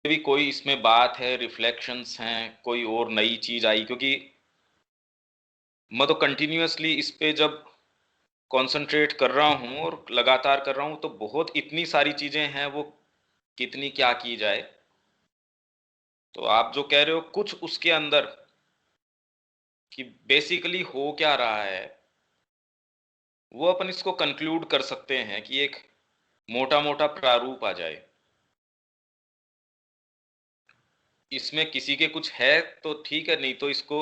भी कोई इसमें बात है, रिफ्लेक्शंस हैं, कोई और नई चीज आई, क्योंकि मैं तो कंटिन्यूअसली इस पे जब कंसंट्रेट कर रहा हूँ और लगातार कर रहा हूँ तो बहुत इतनी सारी चीजें हैं, वो कितनी क्या की जाए। तो आप जो कह रहे हो कुछ उसके अंदर कि बेसिकली हो क्या रहा है, वो अपन इसको कंक्लूड कर सकते हैं कि एक मोटा मोटा प्रारूप आ जाए। इसमें किसी के कुछ है तो ठीक है, नहीं तो इसको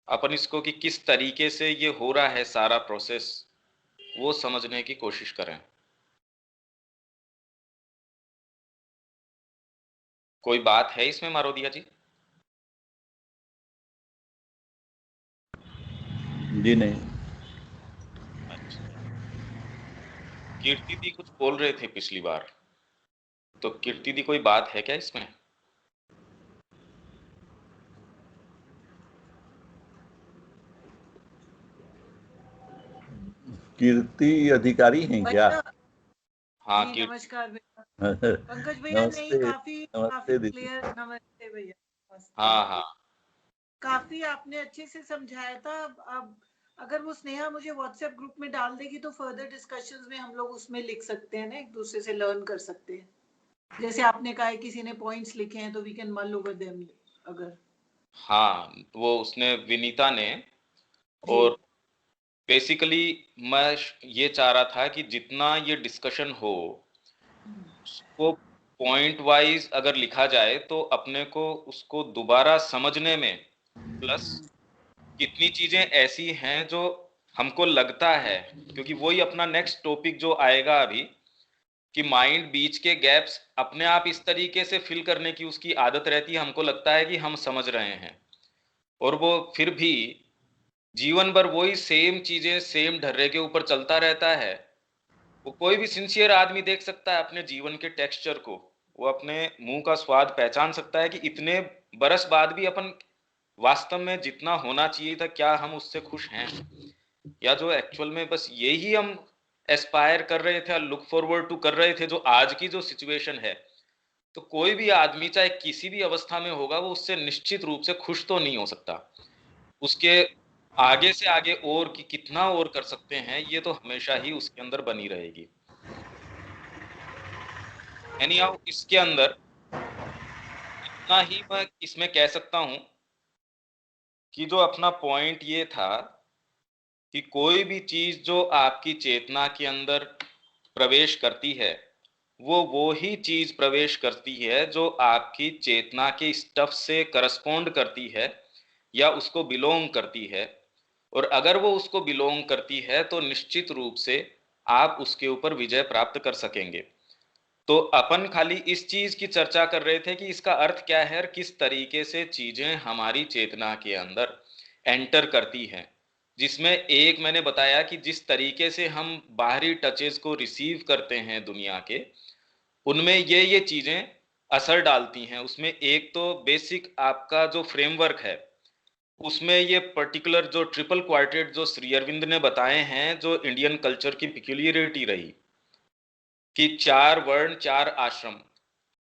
अपन इसको कि किस तरीके से ये हो रहा है सारा प्रोसेस, वो समझने की कोशिश करें। कोई बात है इसमें मारोदिया जी? जी नहीं। अच्छा, कीर्ति दी कुछ बोल रहे थे पिछली बार, तो कीर्ति दी कोई बात है क्या इसमें? कीर्ति अधिकारी हैं क्या? अच्छा हाँ जी, कीर्ति। नमस्कार भैया। पंकज भैया नहीं, नमस्ते। काफी काफी नमस्ते दीदी। क्लियर। नमस्ते भैया, नमस्ते। हाँ हाँ। काफी आपने अच्छे से समझाया था। अब अगर वो स्नेहा मुझे व्हाट्सएप ग्रुप में डाल देगी तो फर्दर डिस्कशंस में हम लोग उसमें लिख सकते हैं ना, एक दूसरे से लर्न कर सकते हैं। जैसे आपने कहा है किसी ने पॉइंट्स लिखे हैं तो वी कैन मल ओवर देम। अगर हाँ वो उसने, विनीता ने। जी और बेसिकली मैं ये चाह रहा था कि जितना ये डिस्कशन हो उसको पॉइंट वाइज अगर लिखा जाए तो अपने को उसको दोबारा समझने में, प्लस कितनी चीजें ऐसी हैं जो हमको लगता है, क्योंकि वही अपना नेक्स्ट टॉपिक जो आएगा अभी, कि माइंड बीच के गैप्स अपने आप इस तरीके से फिल करने की उसकी आदत रहती है, हमको लगता है कि हम समझ रहे हैं, और वो फिर भी जीवन भर वही सेम चीजें सेम ढर्रे के ऊपर चलता रहता है। वो कोई भी सिंसियर आदमी देख सकता है अपने जीवन के टेक्सचर को, वो अपने मुंह का स्वाद पहचान सकता है कि इतने बरस बाद भी अपन वास्तव में जितना होना चाहिए था, क्या हम उससे खुश हैं, या जो एक्चुअल में बस यही हम एस्पायर कर रहे थे, लुक फॉरवर्ड टू कर रहे थे, जो आज की जो सिचुएशन है। तो कोई भी आदमी चाहे किसी भी अवस्था में होगा, वो उससे निश्चित रूप से खुश तो नहीं हो सकता। उसके आगे से आगे और कि कितना और कर सकते हैं, ये तो हमेशा ही उसके अंदर बनी रहेगी। एनी हाउ इसके अंदर इतना ही मैं इसमें कह सकता हूं कि जो अपना पॉइंट ये था कि कोई भी चीज जो आपकी चेतना के अंदर प्रवेश करती है, वो ही चीज प्रवेश करती है जो आपकी चेतना के स्टफ से करस्पॉन्ड करती है या उसको बिलोंग करती है। और अगर वो उसको बिलोंग करती है तो निश्चित रूप से आप उसके ऊपर विजय प्राप्त कर सकेंगे। तो अपन खाली इस चीज की चर्चा कर रहे थे कि इसका अर्थ क्या है और किस तरीके से चीजें हमारी चेतना के अंदर एंटर करती हैं, जिसमें एक मैंने बताया कि जिस तरीके से हम बाहरी टचेस को रिसीव करते हैं दुनिया के, उनमें ये चीजें असर डालती हैं। उसमें एक तो बेसिक आपका जो फ्रेमवर्क है, उसमें ये पर्टिकुलर जो ट्रिपल क्वार्टेट जो श्री अरविंद ने बताए हैं, जो इंडियन कल्चर की पिक्यूलियरिटी रही, कि 4 वर्ण 4 आश्रम,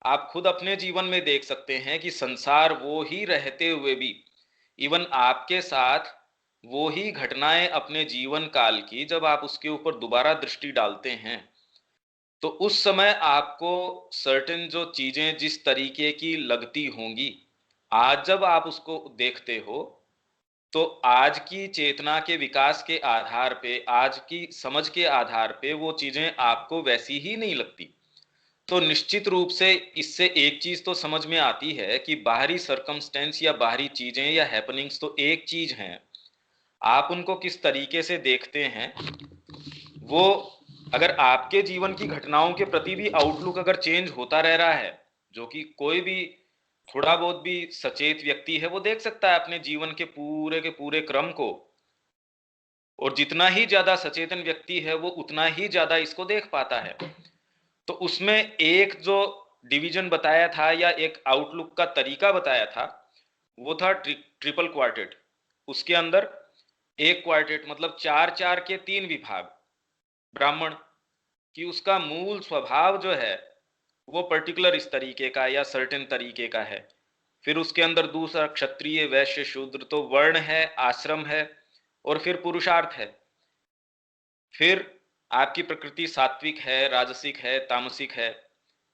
आप खुद अपने जीवन में देख सकते हैं कि संसार वो ही रहते हुए भी, इवन आपके साथ वो ही घटनाएं अपने जीवन काल की जब आप उसके ऊपर दोबारा दृष्टि डालते हैं, तो उस समय आपको सर्टेन जो चीजें जिस तरीके की लगती होंगी, आज जब आप उसको देखते हो तो आज की चेतना के विकास के आधार पे, आज की समझ के आधार पे वो चीजें आपको वैसी ही नहीं लगती। तो निश्चित रूप से इससे एक चीज तो समझ में आती है कि बाहरी सरकमस्टेंस या बाहरी चीजें या हैपनिंग्स तो एक चीज हैं, आप उनको किस तरीके से देखते हैं, वो अगर आपके जीवन की घटनाओं के प्रति भी आउटलुक अगर चेंज होता रह रहा है, जो कि कोई भी थोड़ा बहुत भी सचेत व्यक्ति है वो देख सकता है अपने जीवन के पूरे क्रम को, और जितना ही ज्यादा सचेतन व्यक्ति है वो उतना ही ज्यादा इसको देख पाता है। तो उसमें एक जो डिवीजन बताया था या एक आउटलुक का तरीका बताया था, वो था ट्रिपल क्वार्टेट। उसके अंदर एक क्वार्टेट मतलब 4 4 के 3 विभाग, ब्राह्मण, कि उसका मूल स्वभाव जो है वो पर्टिकुलर इस तरीके का या सर्टेन तरीके का है। फिर उसके अंदर दूसरा क्षत्रिय वैश्य शूद्र, तो वर्ण है, आश्रम है और फिर पुरुषार्थ है। फिर आपकी प्रकृति सात्विक है, राजसिक है, तामसिक है,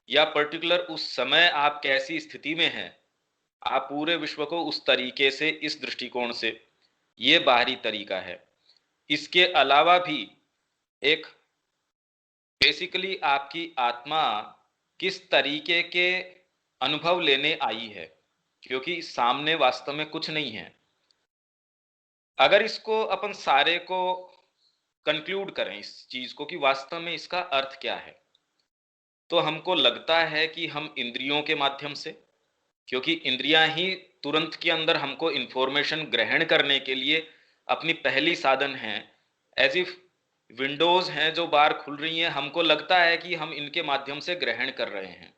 या पर्टिकुलर उस समय आप कैसी स्थिति में हैं, आप पूरे विश्व को उस तरीके से, इस दृष्टिकोण से, ये बाहरी तरीका है। इसके अलावा भी एक बेसिकली आपकी आत्मा किस तरीके के अनुभव लेने आई है, क्योंकि सामने वास्तव में कुछ नहीं है। अगर इसको अपन सारे को कंक्लूड करें, इस चीज को कि वास्तव में इसका अर्थ क्या है, तो हमको लगता है कि हम इंद्रियों के माध्यम से, क्योंकि इंद्रियां ही तुरंत के अंदर हमको इंफॉर्मेशन ग्रहण करने के लिए अपनी पहली साधन है, एज इफ विंडोज हैं जो बाहर खुल रही हैं, हमको लगता है कि हम इनके माध्यम से ग्रहण कर रहे हैं।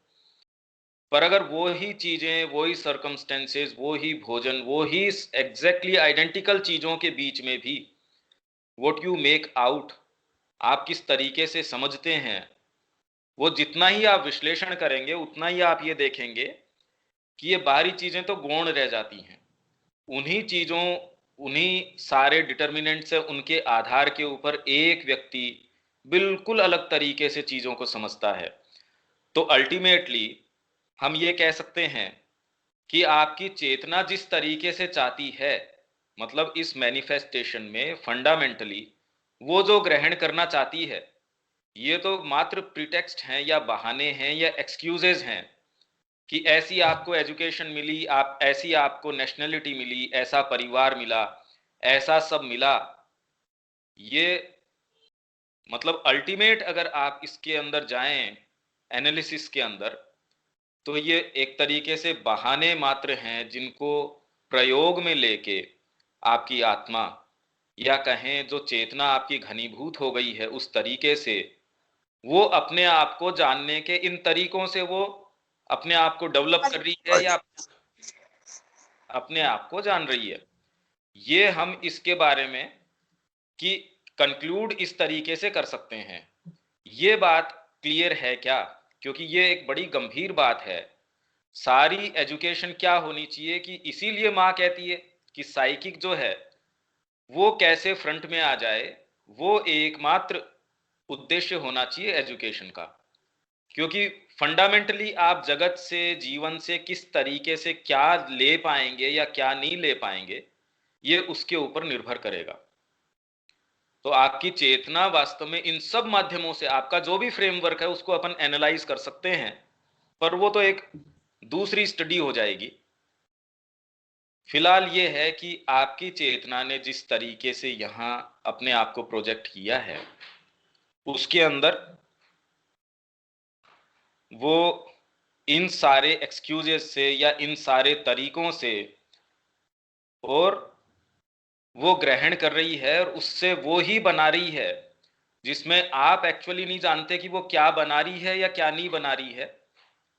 पर अगर वो ही चीजें, वो ही सर्कमस्टेंसेस, वो ही भोजन, वो ही एग्जैक्टली आइडेंटिकल चीजों के बीच में भी व्हाट यू मेक आउट, आप किस तरीके से समझते हैं, वो जितना ही आप विश्लेषण करेंगे उतना ही आप ये देखेंगे कि ये बाहरी चीजें तो गौण रह जाती हैं। उन्हीं चीजों, उन्हीं सारे डिटर्मिनेंट से, उनके आधार के ऊपर एक व्यक्ति बिल्कुल अलग तरीके से चीजों को समझता है। तो अल्टीमेटली हम ये कह सकते हैं कि आपकी चेतना जिस तरीके से चाहती है, मतलब इस मैनिफेस्टेशन में फंडामेंटली वो जो ग्रहण करना चाहती है, ये तो मात्र प्रीटेक्स्ट हैं या बहाने हैं या एक्सक्यूजेज हैं कि ऐसी आपको एजुकेशन मिली, आप ऐसी आपको नेशनलिटी मिली, ऐसा परिवार मिला, ऐसा सब मिला। ये मतलब अल्टीमेट अगर आप इसके अंदर जाएं एनालिसिस के अंदर, तो ये एक तरीके से बहाने मात्र हैं जिनको प्रयोग में लेके आपकी आत्मा, या कहें जो चेतना आपकी घनीभूत हो गई है उस तरीके से, वो अपने आप को जानने के इन तरीकों से वो अपने आप को डेवलप कर रही है या अपने आप को जान रही है। ये हम इसके बारे में कि कंक्लूड इस तरीके से कर सकते हैं। ये बात क्लियर है क्या? क्योंकि ये एक बड़ी गंभीर बात है। सारी एजुकेशन क्या होनी चाहिए कि इसीलिए माँ कहती है कि साइकिक जो है वो कैसे फ्रंट में आ जाए, वो एकमात्र उद्देश्य होना चाहिए एजुकेशन का। क्योंकि फंडामेंटली आप जगत से, जीवन से किस तरीके से क्या ले पाएंगे या क्या नहीं ले पाएंगे, ये उसके ऊपर निर्भर करेगा। तो आपकी चेतना वास्तव में इन सब माध्यमों से, आपका जो भी फ्रेमवर्क है उसको अपन एनालाइज कर सकते हैं, पर वो तो एक दूसरी स्टडी हो जाएगी। फिलहाल ये है कि आपकी चेतना ने जिस तरीके से यहां अपने आप को प्रोजेक्ट किया है, उसके अंदर वो इन सारे एक्सक्यूजेस से या इन सारे तरीकों से और वो ग्रहण कर रही है और उससे वो ही बना रही है जिसमें आप एक्चुअली नहीं जानते कि वो क्या बना रही है या क्या नहीं बना रही है।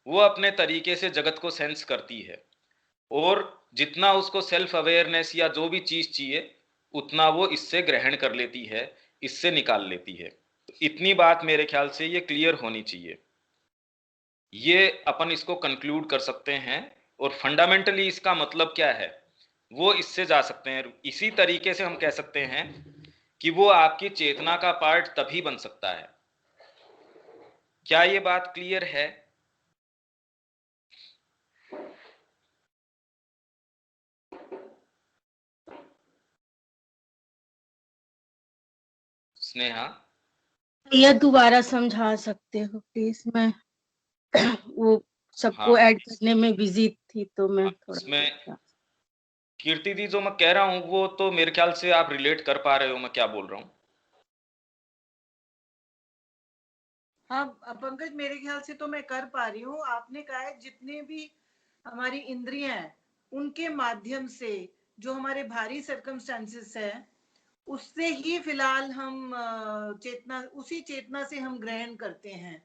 वो अपने तरीके से जगत को सेंस करती है और जितना उसको सेल्फ अवेयरनेस या जो भी चीज चाहिए उतना वो इससे ग्रहण कर लेती है, इससे निकाल लेती है। तो इतनी बात मेरे ख्याल से ये क्लियर होनी चाहिए। ये अपन इसको कंक्लूड कर सकते हैं और फंडामेंटली इसका मतलब क्या है वो इससे जा सकते हैं। इसी तरीके से हम कह सकते हैं कि वो आपकी चेतना का पार्ट तभी बन सकता है। क्या ये बात क्लियर है? स्नेहा, यह दोबारा समझा सकते हो प्लीज? मैं वो सबको हाँ, ऐड करने में बिजी थी तो मैं थोड़ा इसमें कीर्ति दी जो मैं कह रहा हूं वो तो मेरे ख्याल से आप रिलेट कर पा रहे हो मैं क्या बोल रहा हूं। हाँ पंकज, मेरे ख्याल से तो मैं कर पा रही हूँ। आपने कहा है जितने भी हमारी इंद्रियां हैं उनके माध्यम से जो हमारे भारी सर्कमस्टेंसेस है उससे ही फिलहाल हम चेतना, उसी चेतना से हम ग्रहण करते हैं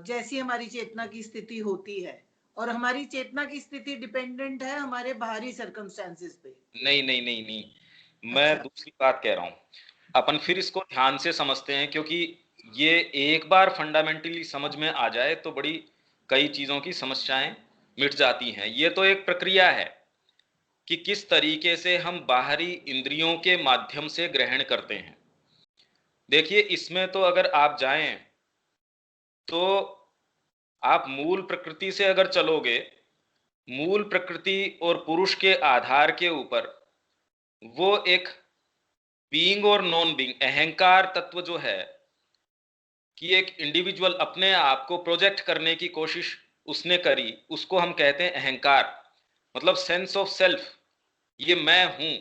जैसी हमारी चेतना की स्थिति होती है, और हमारी चेतना की स्थिति डिपेंडेंट है हमारे बाहरी सर्कमस्टेंसेस पे। नहीं नहीं नहीं नहीं, मैं अच्छा, दूसरी बात कह रहा हूं। अपन फिर इसको ध्यान से समझते हैं, क्योंकि ये एक बार फंडामेंटली समझ में आ जाए तो बड़ी कई चीजों की समस्याएं मिट जाती हैं। ये तो एक प्रक्रिया है कि किस तरीके से हम बाहरी इंद्रियों के माध्यम से ग्रहण करते हैं। देखिए, इसमें तो अगर आप जाएं तो आप मूल प्रकृति से अगर चलोगे, मूल प्रकृति और पुरुष के आधार के ऊपर वो एक बीइंग और नॉन बीइंग, अहंकार तत्व जो है कि एक इंडिविजुअल अपने आप को प्रोजेक्ट करने की कोशिश उसने करी, उसको हम कहते हैं अहंकार। मतलब सेंस ऑफ सेल्फ, ये मैं हूं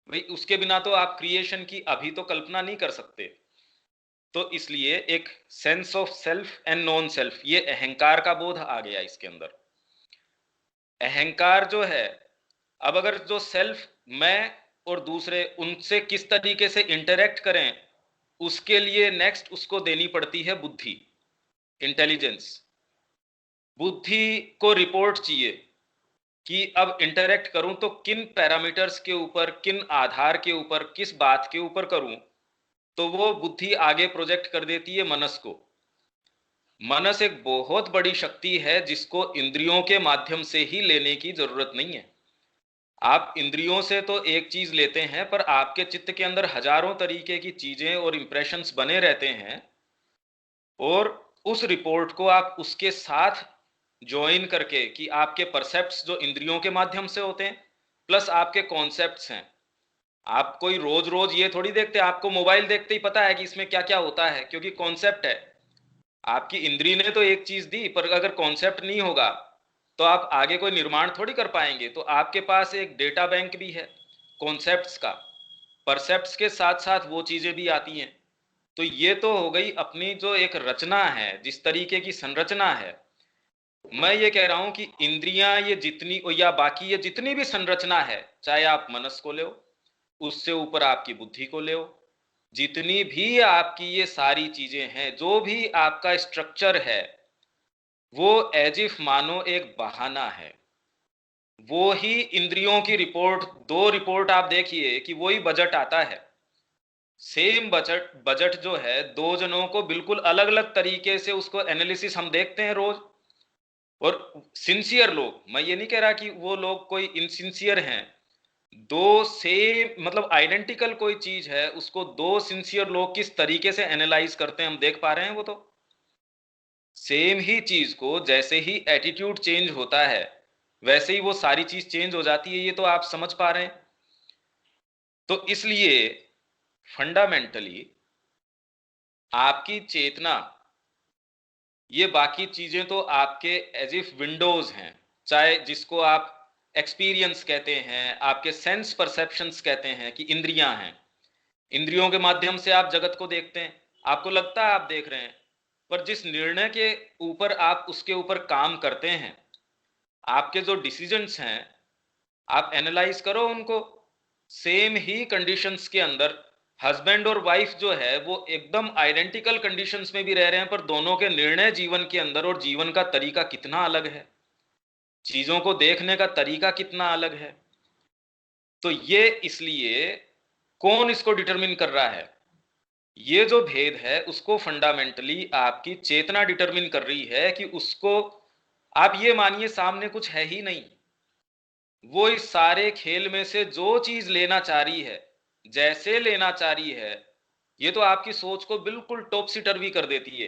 भाई। उसके बिना तो आप क्रिएशन की अभी तो कल्पना नहीं कर सकते। तो इसलिए एक sense of self and non self, ये अहंकार का बोध आ गया इसके अंदर। अहंकार जो है, अब अगर जो सेल्फ, मैं और दूसरे, उनसे किस तरीके से इंटरेक्ट करें, उसके लिए नेक्स्ट उसको देनी पड़ती है बुद्धि, इंटेलिजेंस। बुद्धि को रिपोर्ट चाहिए कि अब इंटरेक्ट करूं तो किन पैरामीटर्स के ऊपर, किन आधार के ऊपर, किस बात के ऊपर करूं। तो वो बुद्धि आगे प्रोजेक्ट कर देती है मनस को। मनस एक बहुत बड़ी शक्ति है जिसको इंद्रियों के माध्यम से ही लेने की जरूरत नहीं है। आप इंद्रियों से तो एक चीज लेते हैं, पर आपके चित्त के अंदर हजारों तरीके की चीजें और इंप्रेशंस बने रहते हैं, और उस रिपोर्ट को आप उसके साथ ज्वाइन करके कि आपके परसेप्ट्स जो इंद्रियों के माध्यम से होते हैं प्लस आपके कॉन्सेप्ट्स हैं। आप कोई रोज रोज ये थोड़ी देखते, आपको मोबाइल देखते ही पता है कि इसमें क्या क्या होता है, क्योंकि कॉन्सेप्ट है। आपकी इंद्री ने तो एक चीज दी, पर अगर कॉन्सेप्ट नहीं होगा तो आप आगे कोई निर्माण थोड़ी कर पाएंगे। तो आपके पास एक डेटा बैंक भी है कॉन्सेप्ट्स का, परसेप्ट्स के साथ साथ वो चीजें भी आती हैं। तो ये तो हो गई अपनी जो एक रचना है, जिस तरीके की संरचना है। मैं ये कह रहा हूं कि इंद्रियां ये जितनी, या बाकी ये जितनी भी संरचना है, चाहे आप मनस को ले, उससे ऊपर आपकी बुद्धि को ले, जितनी भी आपकी ये सारी चीजें हैं, जो भी आपका स्ट्रक्चर है, वो एज इफ मानो एक बहाना है। वो ही इंद्रियों की रिपोर्ट, दो रिपोर्ट आप देखिए कि वही बजट आता है। सेम बजट जो है, दो जनों को बिल्कुल अलग अलग तरीके से उसको एनालिसिस हम देखते हैं रोज। और सिंसियर लोग, मैं ये नहीं कह रहा कि वो लोग कोई इनसिंसियर हैं, दो सेम मतलब आइडेंटिकल कोई चीज है, उसको दो सिंसियर लोग किस तरीके से एनालाइज करते हैं हम देख पा रहे हैं। वो तो सेम ही चीज को जैसे ही एटीट्यूड चेंज होता है वैसे ही वो सारी चीज चेंज हो जाती है। ये तो आप समझ पा रहे हैं। तो इसलिए फंडामेंटली आपकी चेतना, ये बाकी चीजें तो आपके एज इफ विंडोज हैं, चाहे जिसको आप एक्सपीरियंस कहते हैं, आपके सेंस परसेप्शंस कहते हैं कि इंद्रियां हैं। इंद्रियों के माध्यम से आप जगत को देखते हैं, आपको लगता है आप देख रहे हैं, पर जिस निर्णय के ऊपर आप उसके ऊपर काम करते हैं, आपके जो डिसीजंस हैं, आप एनालाइज करो उनको। सेम ही कंडीशंस के अंदर हस्बैंड और वाइफ जो है वो एकदम आइडेंटिकल कंडीशंस में भी रह रहे हैं, पर दोनों के निर्णय जीवन के अंदर और जीवन का तरीका कितना अलग है, चीजों को देखने का तरीका कितना अलग है। तो ये इसलिए कौन इसको डिटरमिन कर रहा है? ये जो भेद है उसको फंडामेंटली आपकी चेतना डिटरमिन कर रही है कि उसको, आप ये मानिए सामने कुछ है ही नहीं, वो इस सारे खेल में से जो चीज लेना चाह रही है, जैसे लेना चाह रही है, ये तो आपकी सोच को बिल्कुल टॉपसी टर्वी कर देती है।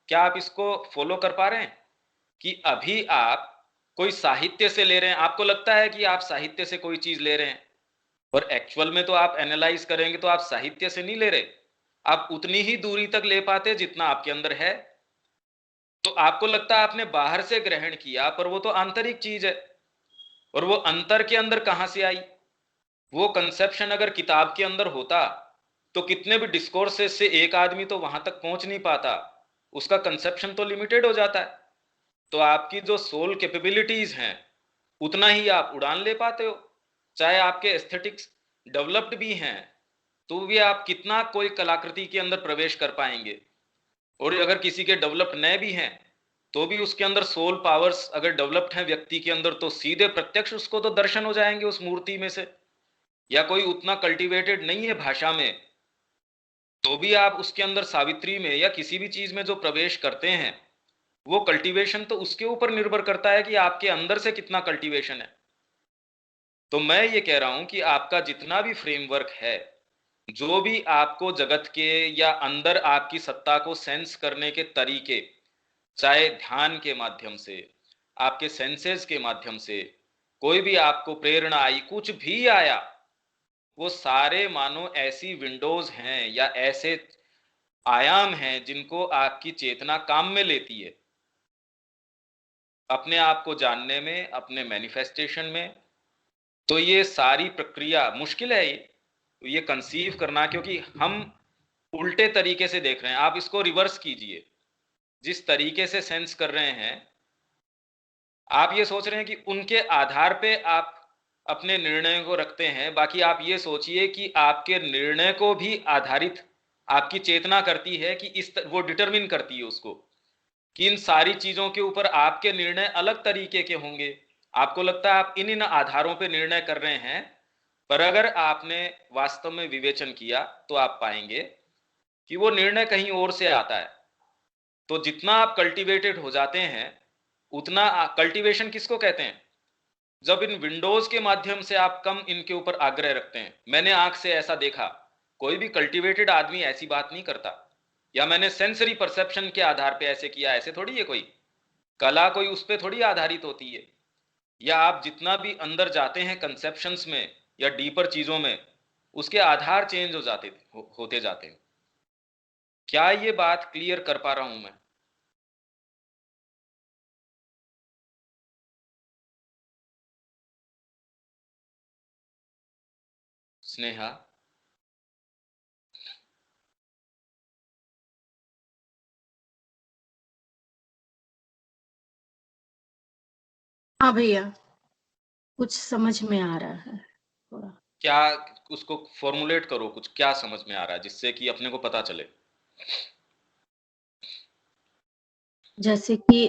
क्या आप इसको फॉलो कर पा रहे हैं कि अभी आप कोई साहित्य से ले रहे हैं, आपको लगता है कि आप साहित्य से कोई चीज ले रहे हैं, और एक्चुअल में तो आप एनालाइज करेंगे तो आप साहित्य से नहीं ले रहे, आप उतनी ही दूरी तक ले पाते जितना आपके अंदर है। तो आपको लगता है आपने बाहर से ग्रहण किया, पर वो तो आंतरिक चीज है। और वो अंतर के अंदर कहां से आई? वो कंसेप्शन अगर किताब के अंदर होता तो कितने भी डिस्कोर्सेस से एक आदमी तो वहां तक पहुंच नहीं पाता, उसका कंसेप्शन तो लिमिटेड हो जाता है। तो आपकी जो सोल कैपेबिलिटीज हैं उतना ही आप उड़ान ले पाते हो। चाहे आपके एस्थेटिक्स डेवलप्ड भी हैं तो भी आप कितना कोई कलाकृति के अंदर प्रवेश कर पाएंगे, और अगर किसी के डेवलप्ड न भी हैं तो भी उसके अंदर सोल पावर्स अगर डेवलप्ड हैं व्यक्ति के अंदर, तो सीधे प्रत्यक्ष उसको तो दर्शन हो जाएंगे उस मूर्ति में से। या कोई उतना कल्टीवेटेड नहीं है भाषा में, जो भी आप उसके अंदर सावित्री में या किसी भी चीज में जो प्रवेश करते हैं, वो कल्टीवेशन तो उसके ऊपर निर्भर करता है कि आपके अंदर से कितना कल्टीवेशन है। तो मैं ये कह रहा हूं कि आपका जितना भी फ्रेमवर्क है, जो भी आपको जगत के या अंदर आपकी सत्ता को सेंस करने के तरीके, चाहे ध्यान के माध्यम से, आपके सेंसेस के माध्यम से, कोई भी आपको प्रेरणा आई, कुछ भी आया, वो सारे मानो ऐसी विंडोज हैं या ऐसे आयाम हैं जिनको आपकी चेतना काम में लेती है, अपने आप को जानने में, अपने मैनिफेस्टेशन में। तो ये सारी प्रक्रिया मुश्किल है ये कंसीव करना, क्योंकि हम उल्टे तरीके से देख रहे हैं। आप इसको रिवर्स कीजिए, जिस तरीके से सेंस कर रहे हैं, आप ये सोच रहे हैं कि उनके आधार पे आप अपने निर्णय को रखते हैं। बाकी आप ये सोचिए कि आपके निर्णय को भी आधारित आपकी चेतना करती है कि वो डिटरमिन करती है उसको कि इन सारी चीजों के ऊपर आपके निर्णय अलग तरीके के होंगे। आपको लगता है आप इन आधारों पे निर्णय कर रहे हैं, पर अगर आपने वास्तव में विवेचन किया तो आप पाएंगे कि वो निर्णय कहीं और से आता है। तो जितना आप कल्टीवेटेड हो जाते हैं, उतना कल्टीवेशन किसको कहते हैं? जब इन विंडोज के माध्यम से आप कम इनके ऊपर आग्रह रखते हैं। मैंने आंख से ऐसा देखा, कोई भी कल्टीवेटेड आदमी ऐसी बात नहीं करता। या मैंने सेंसरी परसेप्शन के आधार पे ऐसे किया, ऐसे थोड़ी है। कोई कला कोई उस पर थोड़ी आधारित होती है। या आप जितना भी अंदर जाते हैं कंसेप्शंस में या डीपर चीजों में, उसके आधार चेंज होते जाते हैं। क्या ये बात क्लियर कर पा रहा हूं मैं? स्नेहा, हाँ भैया, कुछ समझ में आ रहा है थोड़ा। क्या उसको फॉर्मुलेट करो, कुछ क्या समझ में आ रहा है जिससे कि अपने को पता चले। जैसे कि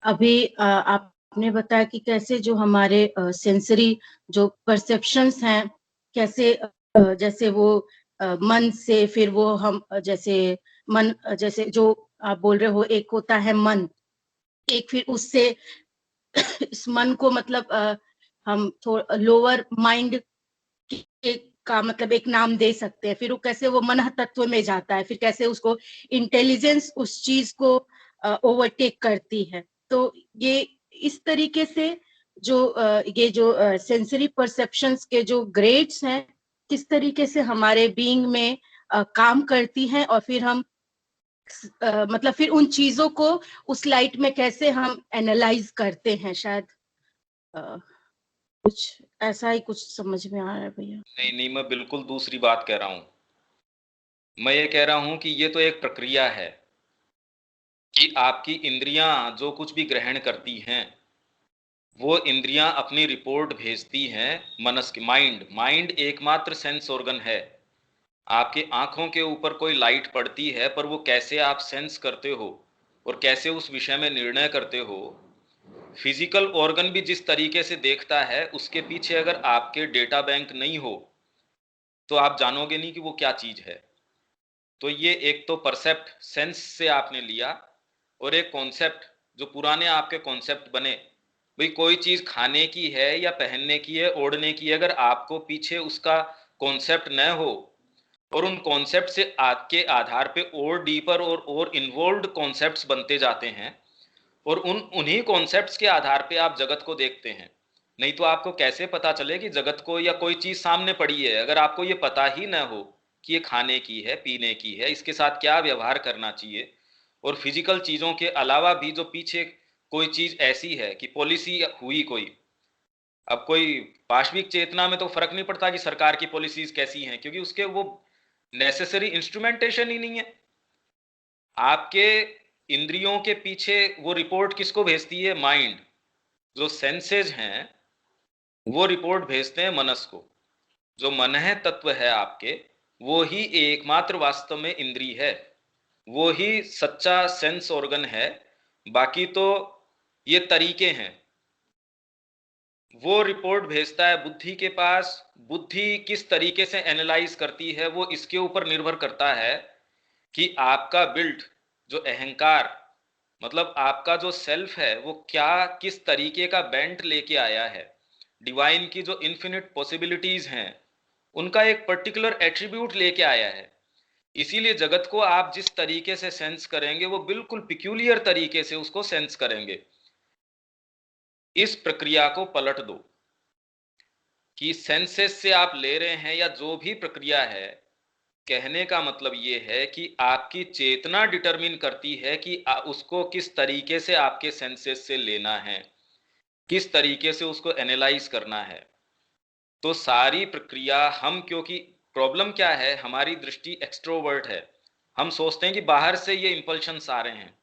अभी आपने बताया कि कैसे जो हमारे सेंसरी जो परसेप्शंस हैं, कैसे जैसे वो मन से फिर वो हम जैसे मन जैसे जो आप बोल रहे हो, एक होता है मन, एक फिर उससे इस मन को मतलब हम थोड़ा लोअर माइंड का मतलब एक नाम दे सकते हैं। फिर वो कैसे वो मन तत्व में जाता है, फिर कैसे उसको इंटेलिजेंस उस चीज को ओवरटेक करती है। तो ये इस तरीके से जो ये जो सेंसरी परसेप्शंस के जो ग्रेड्स हैं, किस तरीके से हमारे बीइंग में काम करती हैं, और फिर हम मतलब फिर उन चीजों को उस लाइट में कैसे हम एनालाइज करते हैं। शायद कुछ ऐसा ही कुछ समझ में आ रहा है भैया। नहीं नहीं, मैं बिल्कुल दूसरी बात कह रहा हूं। मैं ये कह रहा हूं कि ये तो एक प्रक्रिया है कि आपकी इंद्रियां जो कुछ भी ग्रहण करती हैं, वो इंद्रियां अपनी रिपोर्ट भेजती हैं मनस की। माइंड एकमात्र सेंस ऑर्गन है। आपके आंखों के ऊपर कोई लाइट पड़ती है, पर वो कैसे आप सेंस करते हो और कैसे उस विषय में निर्णय करते हो, फिजिकल ऑर्गन भी जिस तरीके से देखता है, उसके पीछे अगर आपके डेटा बैंक नहीं हो तो आप जानोगे नहीं कि वो क्या चीज है। तो ये एक तो परसेप्ट सेंस से आपने लिया, और एक कॉन्सेप्ट जो पुराने आपके कॉन्सेप्ट बने, भाई कोई चीज खाने की है या पहनने की है, ओढ़ने की है, अगर आपको पीछे उसका कॉन्सेप्ट न हो और उन कॉन्सेप्ट से आपके आधार पे और डीपर और इन्वॉल्व्ड कॉन्सेप्ट्स बनते जाते हैं, और उन्हीं कॉन्सेप्ट्स के आधार पे आप जगत को देखते हैं। नहीं तो आपको कैसे पता चले कि जगत को या कोई चीज सामने पड़ी है, अगर आपको ये पता ही ना हो कि ये खाने की है, पीने की है, इसके साथ क्या व्यवहार करना चाहिए, और फिजिकल चीजों के अलावा भी जो पीछे कोई चीज ऐसी है कि पॉलिसी हुई कोई। अब कोई पाशविक चेतना में तो फर्क नहीं पड़ता कि सरकार की पॉलिसीज कैसी हैं, क्योंकि उसके वो नेसेसरी इंस्ट्रूमेंटेशन ही नहीं है। आपके इंद्रियों के पीछे वो रिपोर्ट किसको भेजती है? माइंड। जो सेंसेज हैं वो रिपोर्ट भेजते हैं मनस को। जो मन है तत्व है आपके, वो ही एकमात्र वास्तव में इंद्री है, वो ही सच्चा सेंस ऑर्गन है। बाकी तो ये तरीके हैं। वो रिपोर्ट भेजता है बुद्धि के पास। बुद्धि किस तरीके से एनालाइज करती है वो इसके ऊपर निर्भर करता है कि आपका बिल्ड जो अहंकार, मतलब आपका जो सेल्फ है, वो क्या किस तरीके का बेंट लेके आया है। डिवाइन की जो इन्फिनिट पॉसिबिलिटीज हैं उनका एक पर्टिकुलर एट्रीब्यूट लेके आया है। इसीलिए जगत को आप जिस तरीके से सेंस करेंगे वो बिल्कुल पिक्यूलियर तरीके से उसको सेंस करेंगे। इस प्रक्रिया को पलट दो कि सेंसेस से आप ले रहे हैं या जो भी प्रक्रिया है, कहने का मतलब ये है कि आपकी चेतना डिटरमिन करती है कि उसको किस तरीके से आपके सेंसेस से लेना है, किस तरीके से उसको एनालाइज करना है। तो सारी प्रक्रिया हम, क्योंकि प्रॉब्लम क्या है, हमारी दृष्टि एक्सट्रोवर्ट है, हम सोचते हैं कि बाहर से ये इंपल्शंस आ रहे हैं।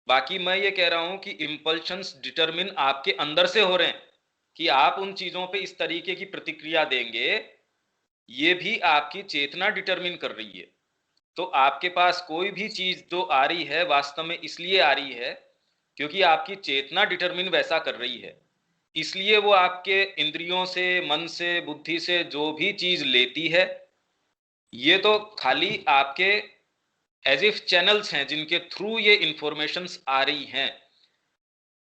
बाकी मैं ये कह रहा हूं कि इंपल्शंस डिटरमिन आपके अंदर से हो रहे हैं कि आप उन चीजों पे इस तरीके की प्रतिक्रिया देंगे, ये भी आपकी चेतना डिटरमिन कर रही है। तो आपके पास कोई भी चीज जो आ रही है वास्तव में इसलिए आ रही है क्योंकि आपकी चेतना डिटरमिन वैसा कर रही है। इसलिए वो आपके इंद्रियों से, मन से, बुद्धि से जो भी चीज लेती है, ये तो खाली आपके एज इफ चैनल्स हैं जिनके थ्रू ये इंफॉर्मेशंस आ रही हैं।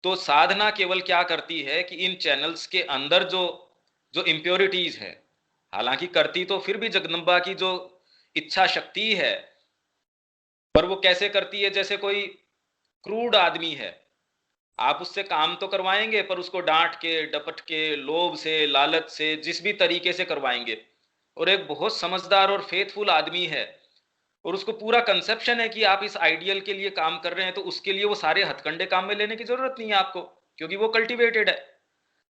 तो साधना केवल क्या करती है कि इन चैनल्स के अंदर जो जो इम्प्योरिटीज है, हालांकि करती तो फिर भी जगदम्बा की जो इच्छा शक्ति है, पर वो कैसे करती है, जैसे कोई क्रूड आदमी है, आप उससे काम तो करवाएंगे पर उसको डांट के, डपट के, लोभ से, लालच से, जिस भी तरीके से करवाएंगे। और एक बहुत समझदार और फेथफुल आदमी है और उसको पूरा कंसेप्शन है कि आप इस आइडियल के लिए काम कर रहे हैं, तो उसके लिए वो सारे हथकंडे काम में लेने की जरूरत नहीं है आपको, क्योंकि वो कल्टीवेटेड है।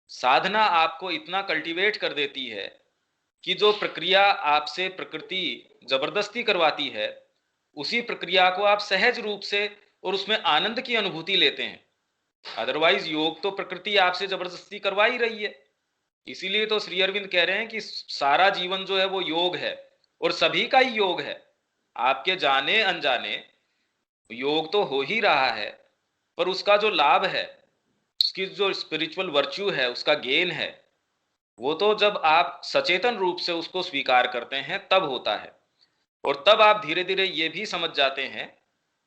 साधना आपको इतना कल्टीवेट कर देती है कि जो प्रक्रिया आपसे प्रकृति जबरदस्ती करवाती है, उसी प्रक्रिया को आप सहज रूप से और उसमें आनंद की अनुभूति लेते हैं। अदरवाइज योग तो प्रकृति आपसे जबरदस्ती करवा ही रही है। इसीलिए तो श्री अरविंद कह रहे हैं कि सारा जीवन जो है वो योग है और सभी का ही योग है। आपके जाने अनजाने योग तो हो ही रहा है, पर उसका जो लाभ है, उसकी जो स्पिरिचुअल वर्च्यू है, उसका गेन है, वो तो जब आप सचेतन रूप से उसको स्वीकार करते हैं तब होता है। और तब आप धीरे धीरे ये भी समझ जाते हैं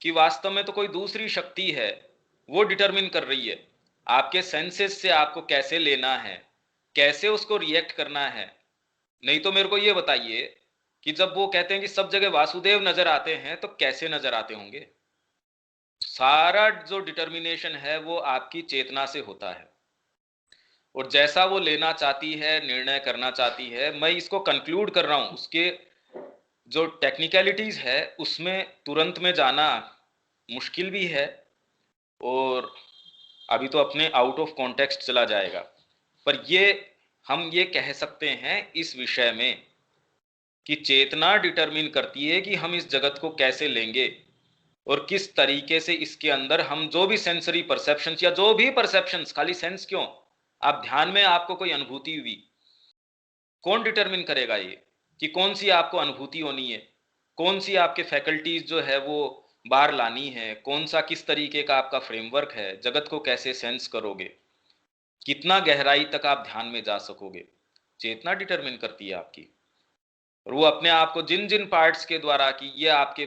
कि वास्तव में तो कोई दूसरी शक्ति है, वो डिटरमिन कर रही है आपके सेंसेस से आपको कैसे लेना है, कैसे उसको रिएक्ट करना है। नहीं तो मेरे को ये बताइए कि जब वो कहते हैं कि सब जगह वासुदेव नजर आते हैं, तो कैसे नजर आते होंगे? सारा जो डिटर्मिनेशन है वो आपकी चेतना से होता है, और जैसा वो लेना चाहती है, निर्णय करना चाहती है। मैं इसको कंक्लूड कर रहा हूं, उसके जो टेक्निकलिटीज है उसमें तुरंत में जाना मुश्किल भी है, और अभी तो अपने आउट ऑफ कॉन्टेक्स्ट चला जाएगा। पर ये हम ये कह सकते हैं इस विषय में कि चेतना डिटरमिन करती है कि हम इस जगत को कैसे लेंगे और किस तरीके से इसके अंदर हम जो भी सेंसरी परसेप्शंस या जो भी परसेप्शंस, खाली सेंस क्यों, आप ध्यान में आपको कोई अनुभूति हुई, कौन डिटरमिन करेगा ये कि कौन सी आपको अनुभूति होनी है, कौन सी आपके फैकल्टीज जो है वो बाहर लानी है, कौन सा किस तरीके का आपका फ्रेमवर्क है, जगत को कैसे सेंस करोगे, कितना गहराई तक आप ध्यान में जा सकोगे, चेतना डिटरमिन करती है आपकी। और वो अपने आप को जिन जिन पार्ट्स के द्वारा कि ये आपके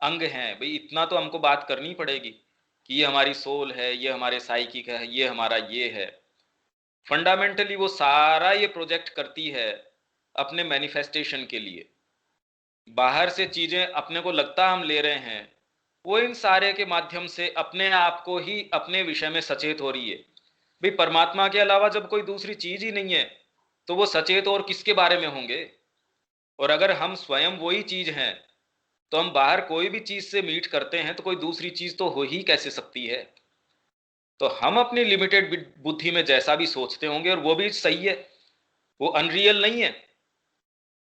अंग हैं, भाई इतना तो हमको बात करनी पड़ेगी कि ये हमारी सोल है, ये हमारे साइकिक है, ये हमारा ये है। फंडामेंटली वो सारा ये प्रोजेक्ट करती है अपने मैनिफेस्टेशन के लिए। बाहर से चीजें अपने को लगता हम ले रहे हैं, वो इन सारे के माध्यम से अपने आप को ही अपने विषय में सचेत हो रही है। भाई परमात्मा के अलावा जब कोई दूसरी चीज ही नहीं है, तो वो सचेत और किसके बारे में होंगे? और अगर हम स्वयं वही चीज हैं, तो हम बाहर कोई भी चीज से मीट करते हैं तो कोई दूसरी चीज तो हो ही कैसे सकती है? तो हम अपनी लिमिटेड बुद्धि में जैसा भी सोचते होंगे, और वो भी सही है, वो अनरियल नहीं है,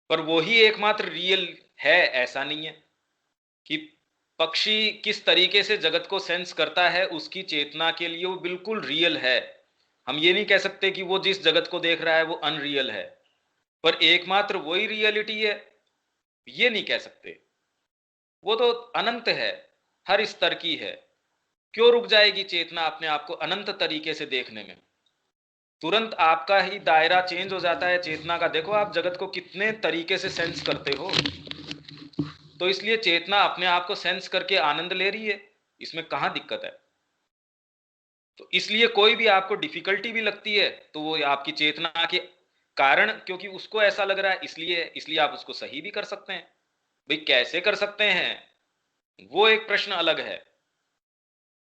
पर वो ही एकमात्र रियल है। ऐसा नहीं है कि पक्षी किस तरीके से जगत को सेंस करता है, उसकी चेतना के लिए वो बिल्कुल रियल है। हम ये नहीं कह सकते कि वो जिस जगत को देख रहा है वो अनरियल है, पर एकमात्र वही रियलिटी है, ये नहीं कह सकते। वो तो अनंत है, हर स्तर की है। क्यों रुक जाएगी चेतना अपने आप को अनंत तरीके से देखने में? तुरंत आपका ही दायरा चेंज हो जाता है चेतना का। देखो आप जगत को कितने तरीके से सेंस करते हो, तो इसलिए चेतना अपने आप को सेंस करके आनंद ले रही है, इसमें कहां दिक्कत है। तो इसलिए कोई भी आपको डिफिकल्टी भी लगती है तो वो आपकी चेतना के कारण, क्योंकि उसको ऐसा लग रहा है इसलिए आप उसको सही भी कर सकते हैं। भाई कैसे कर सकते हैं वो एक प्रश्न अलग है,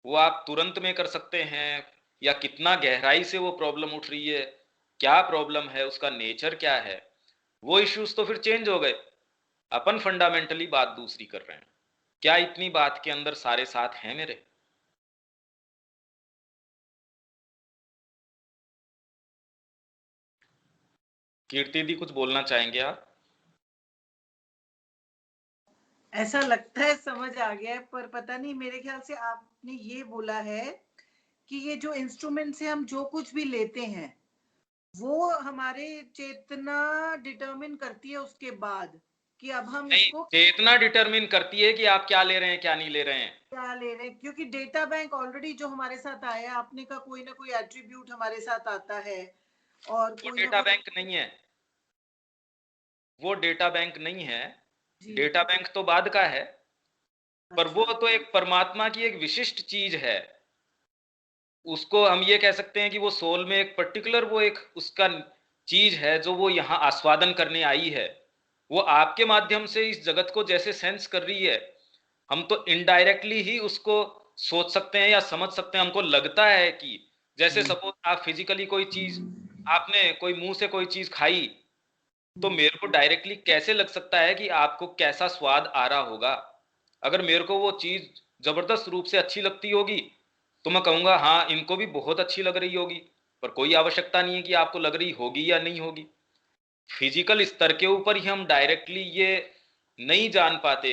वो आप तुरंत में कर सकते हैं या कितना गहराई से वो प्रॉब्लम उठ रही है, क्या प्रॉब्लम है, उसका नेचर क्या है, वो इश्यूज तो फिर चेंज हो गए। अपन फंडामेंटली बात दूसरी कर रहे हैं। क्या इतनी बात के अंदर सारे साथ हैं मेरे? कीर्ति दी कुछ बोलना चाहेंगे आप? ऐसा लगता है समझ आ गया है, पर पता नहीं, मेरे ख्याल से आपने ये बोला है कि ये जो इंस्ट्रूमेंट से हम जो कुछ भी लेते हैं वो हमारे चेतना डिटरमिन करती है उसके बाद कि अब हम नहीं, इसको चेतना डिटरमिन करती है कि आप क्या ले रहे हैं क्या नहीं ले रहे हैं। क्या ले रहे हैं, क्योंकि डेटा बैंक ऑलरेडी जो हमारे साथ आया है, आपने का कोई ना कोई एट्रीब्यूट हमारे साथ आता है और वो कोई ना डेटा कोई बैंक नहीं है, वो डेटा बैंक नहीं है, जी डेटा बैंक तो बाद का है। पर वो अच्छा तो एक परमात्मा की एक विशिष्ट चीज है, उसको हम ये कह सकते हैं कि वो सोल में एक पर्टिकुलर वो एक उसका चीज है जो वो यहाँ आस्वादन करने आई है। वो आपके माध्यम से इस जगत को जैसे सेंस कर रही है, हम तो इनडायरेक्टली ही उसको सोच सकते हैं या समझ सकते हैं। हमको लगता है कि जैसे सपोज आप फिजिकली कोई चीज, आपने कोई मुंह से कोई चीज खाई, तो मेरे को डायरेक्टली कैसे लग सकता है कि आपको कैसा स्वाद आ रहा होगा। अगर मेरे को वो चीज जबरदस्त रूप से अच्छी लगती होगी तो मैं कहूंगा हाँ इनको भी बहुत अच्छी लग रही होगी, पर कोई आवश्यकता नहीं है कि आपको लग रही होगी या नहीं होगी। फिजिकल स्तर के ऊपर ही हम डायरेक्टली ये नहीं जान पाते,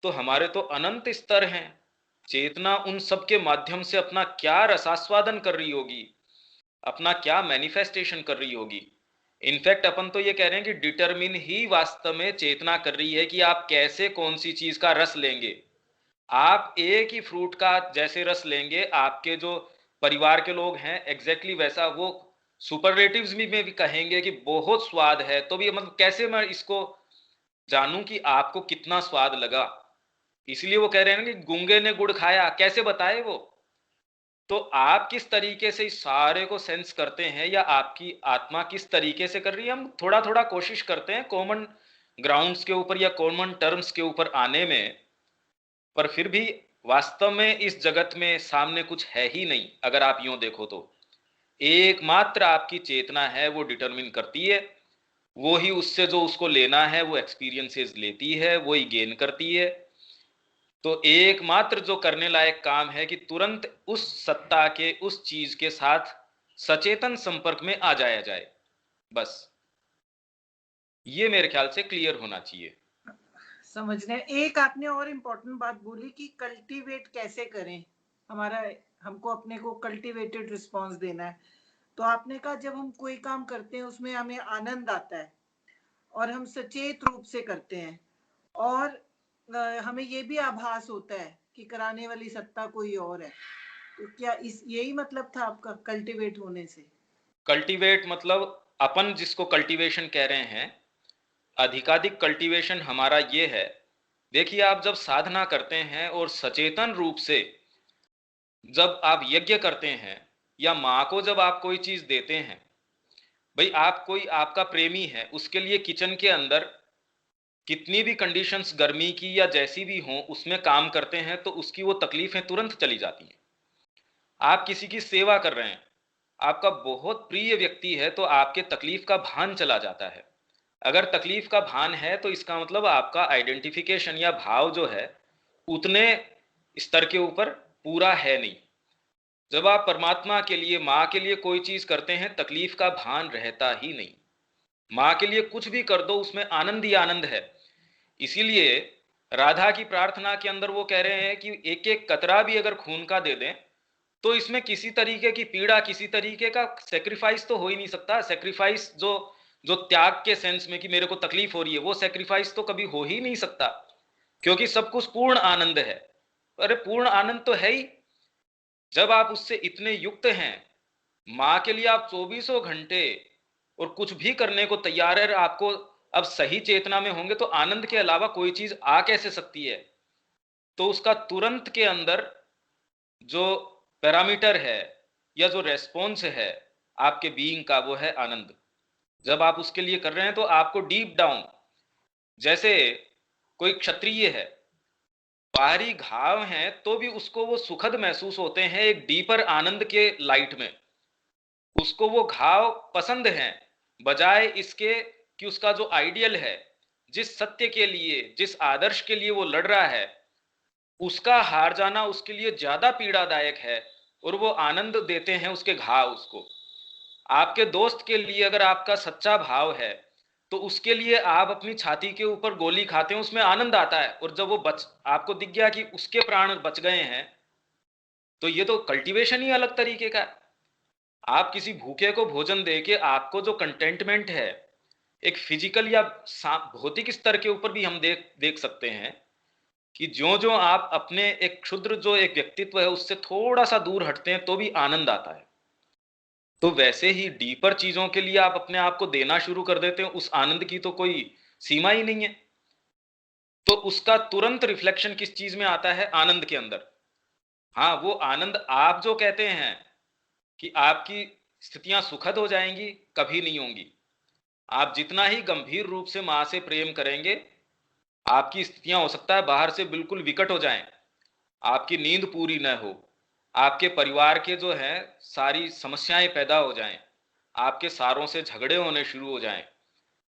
तो हमारे तो अनंत स्तर हैं। चेतना उन सब के माध्यम से अपना क्या रसास्वादन कर रही होगी, अपना क्या मैनिफेस्टेशन कर रही होगी। इनफैक्ट अपन तो ये कह रहे हैं कि डिटरमिन ही वास्तव में चेतना कर रही है कि आप कैसे कौन सी चीज का रस लेंगे। आप एक ही फ्रूट का जैसे रस लेंगे, आपके जो परिवार के लोग हैं एग्जैक्टली वैसा वो सुपरलेटिव्स में भी कहेंगे कि बहुत स्वाद है, तो भी मतलब कैसे मैं इसको जानूं कि आपको कितना स्वाद लगा। इसलिए वो कह रहे हैं ना कि गूंगे ने गुड़ खाया, कैसे बताए वो। तो आप किस तरीके से इस सारे को सेंस करते हैं या आपकी आत्मा किस तरीके से कर रही है, हम थोड़ा थोड़ा कोशिश करते हैं कॉमन ग्राउंड्स के ऊपर या कॉमन टर्म्स के ऊपर आने में, पर फिर भी वास्तव में इस जगत में सामने कुछ है ही नहीं। अगर आप यूं देखो तो एकमात्र आपकी चेतना है, वो डिटरमिन करती है, वो ही उससे जो उसको लेना है वो एक्सपीरियंसेस लेती है, वो ही गेन करती है। तो एकमात्र जो करने लायक काम है कि तुरंत उस सत्ता के उस चीज के साथ सचेतन संपर्क में आ जाया जाए, बस ये मेरे ख्याल से क्लियर होना चाहिए। समझने। एक आपने और इम्पोर्टेंट बात बोली कि कल्टीवेट कैसे करें, हमारा हमको अपने को कल्टीवेटेड रिस्पॉन्स देना है। तो आपने कहा जब हम कोई काम करते हैं उसमें हमें आनंद आता है और हम सचेत रूप से करते हैं, और हमें ये भी आभास होता है कि कराने वाली सत्ता कोई और है। तो क्या इस यही मतलब था आपका कल्टीवेट होने से? कल्टीवेट मतलब अपन जिसको कल्टीवेशन कह रहे हैं, अधिकाधिक कल्टीवेशन हमारा ये है। देखिए आप जब साधना करते हैं और सचेतन रूप से जब आप यज्ञ करते हैं या माँ को जब आप कोई चीज देते हैं, भाई आप कोई आपका प्रेमी है उसके लिए किचन के अंदर कितनी भी कंडीशंस गर्मी की या जैसी भी हो उसमें काम करते हैं तो उसकी वो तकलीफें तुरंत चली जाती हैं। आप किसी की सेवा कर रहे हैं, आपका बहुत प्रिय व्यक्ति है तो आपके तकलीफ का भान चला जाता है। अगर तकलीफ का भान है तो इसका मतलब आपका आइडेंटिफिकेशन या भाव जो है उतने स्तर के ऊपर पूरा है नहीं। जब आप परमात्मा के लिए माँ के लिए कोई चीज करते हैं तकलीफ का भान रहता ही नहीं। माँ के लिए कुछ भी कर दो उसमें आनंद ही आनंद है। इसीलिए राधा की प्रार्थना के अंदर वो कह रहे हैं कि एक एक कतरा भी अगर खून का दे दें तो इसमें किसी तरीके की पीड़ा, किसी तरीके का सेक्रीफाइस तो हो ही नहीं सकता। सेक्रीफाइस जो जो त्याग के सेंस में कि मेरे को तकलीफ हो रही है, वो सेक्रीफाइस तो कभी हो ही नहीं सकता, क्योंकि सब कुछ पूर्ण आनंद है। अरे पूर्ण आनंद तो है ही। जब आप उससे इतने युक्त हैं, माँ के लिए आप 24 घंटे और कुछ भी करने को तैयार है। आपको अब सही चेतना में होंगे तो आनंद के अलावा कोई चीज आ कैसे सकती है? तो उसका तुरंत के अंदर जो पैरामीटर है या जो रेस्पॉन्स है आपके बीइंग का, वो है आनंद। जब आप उसके लिए कर रहे हैं तो आपको डीप डाउन, जैसे कोई क्षत्रिय है, बाहरी घाव हैं तो भी उसको वो सुखद महसूस होते हैं एक डीपर आनंद के लाइट में। उसको वो घाव पसंद हैं, बजाय इसके कि उसका जो आइडियल है, जिस सत्य के लिए, जिस आदर्श के लिए वो लड़ रहा है, उसका हार जाना उसके लिए ज्यादा पीड़ादायक है और वो आनंद देते हैं उसके घाव उसको। आपके दोस्त के लिए अगर आपका सच्चा भाव है तो उसके लिए आप अपनी छाती के ऊपर गोली खाते हैं, उसमें आनंद आता है। और जब वो आपको दिख गया कि उसके प्राण बच गए हैं, तो ये तो कल्टीवेशन ही अलग तरीके का है। आप किसी भूखे को भोजन देके आपको जो कंटेंटमेंट है, एक फिजिकल या भौतिक स्तर के ऊपर भी हम देख सकते हैं कि ज्यो ज्यो आप अपने एक क्षुद्र जो एक व्यक्तित्व है उससे थोड़ा सा दूर हटते हैं तो भी आनंद आता है। तो वैसे ही डीपर चीजों के लिए आप अपने आप को देना शुरू कर देते हैं, उस आनंद की तो कोई सीमा ही नहीं है। तो उसका तुरंत रिफ्लेक्शन किस चीज में आता है? आनंद के अंदर। हाँ, वो आनंद आप जो कहते हैं कि आपकी स्थितियां सुखद हो जाएंगी, कभी नहीं होंगी। आप जितना ही गंभीर रूप से मां से प्रेम करेंगे, आपकी स्थितियां हो सकता है बाहर से बिल्कुल विकट हो जाएं, आपकी नींद पूरी न हो, आपके परिवार के जो है सारी समस्याएं पैदा हो जाएं, आपके सारों से झगड़े होने शुरू हो जाएं,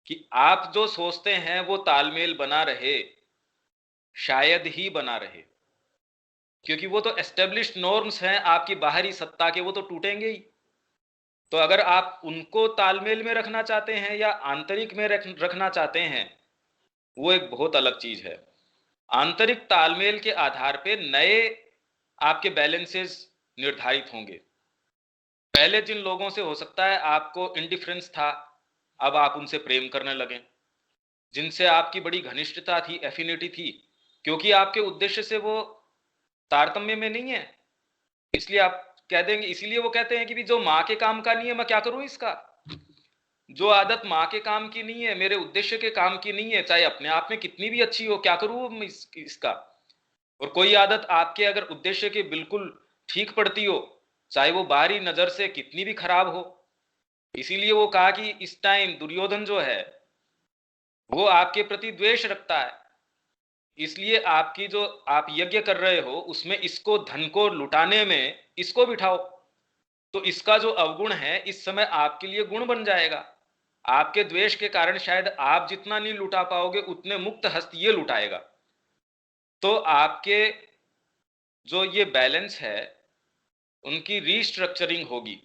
कि आप जो सोचते हैं वो तालमेल बना रहे, शायद ही बना रहे, क्योंकि वो तो एस्टेब्लिश्ड नॉर्म्स हैं आपकी बाहरी सत्ता के, वो तो टूटेंगे ही। तो अगर आप उनको तालमेल में रखना चाहते हैं या आंतरिक में रखना चाहते हैं, वो एक बहुत अलग चीज है। आंतरिक तालमेल के आधार पे नए आपके बैलेंसेस निर्धारित होंगे। पहले जिन लोगों से हो सकता है आपको इंडिफरेंस था, अब आप उनसे प्रेम करने लगे। जिनसे आपकी बड़ी घनिष्ठता थी, एफिनिटी थी, क्योंकि आपके उद्देश्य से वो तारतम्य में नहीं है, इसलिए आप कह देंगे। इसीलिए वो कहते हैं कि भी जो माँ के काम का नहीं है मैं क्या करूं इसका। जो आदत माँ के काम की नहीं है, मेरे उद्देश्य के काम की नहीं है, चाहे अपने आप में कितनी भी अच्छी हो, क्या करूं इसका। और कोई आदत आपके अगर उद्देश्य के बिल्कुल ठीक पड़ती हो, चाहे वो बाहरी नजर से कितनी भी खराब हो। इसीलिए वो कहा कि इस टाइम दुर्योधन जो है वो आपके प्रति द्वेष रखता है, इसलिए आपकी जो आप यज्ञ कर रहे हो उसमें इसको धन को लुटाने में इसको बिठाओ, तो इसका जो अवगुण है इस समय आपके लिए गुण बन जाएगा। आपके द्वेष के कारण शायद आप जितना नहीं लुटा पाओगे उतने मुक्त हस्त ये लुटाएगा। तो आपके जो ये बैलेंस है उनकी रीस्ट्रक्चरिंग होगी।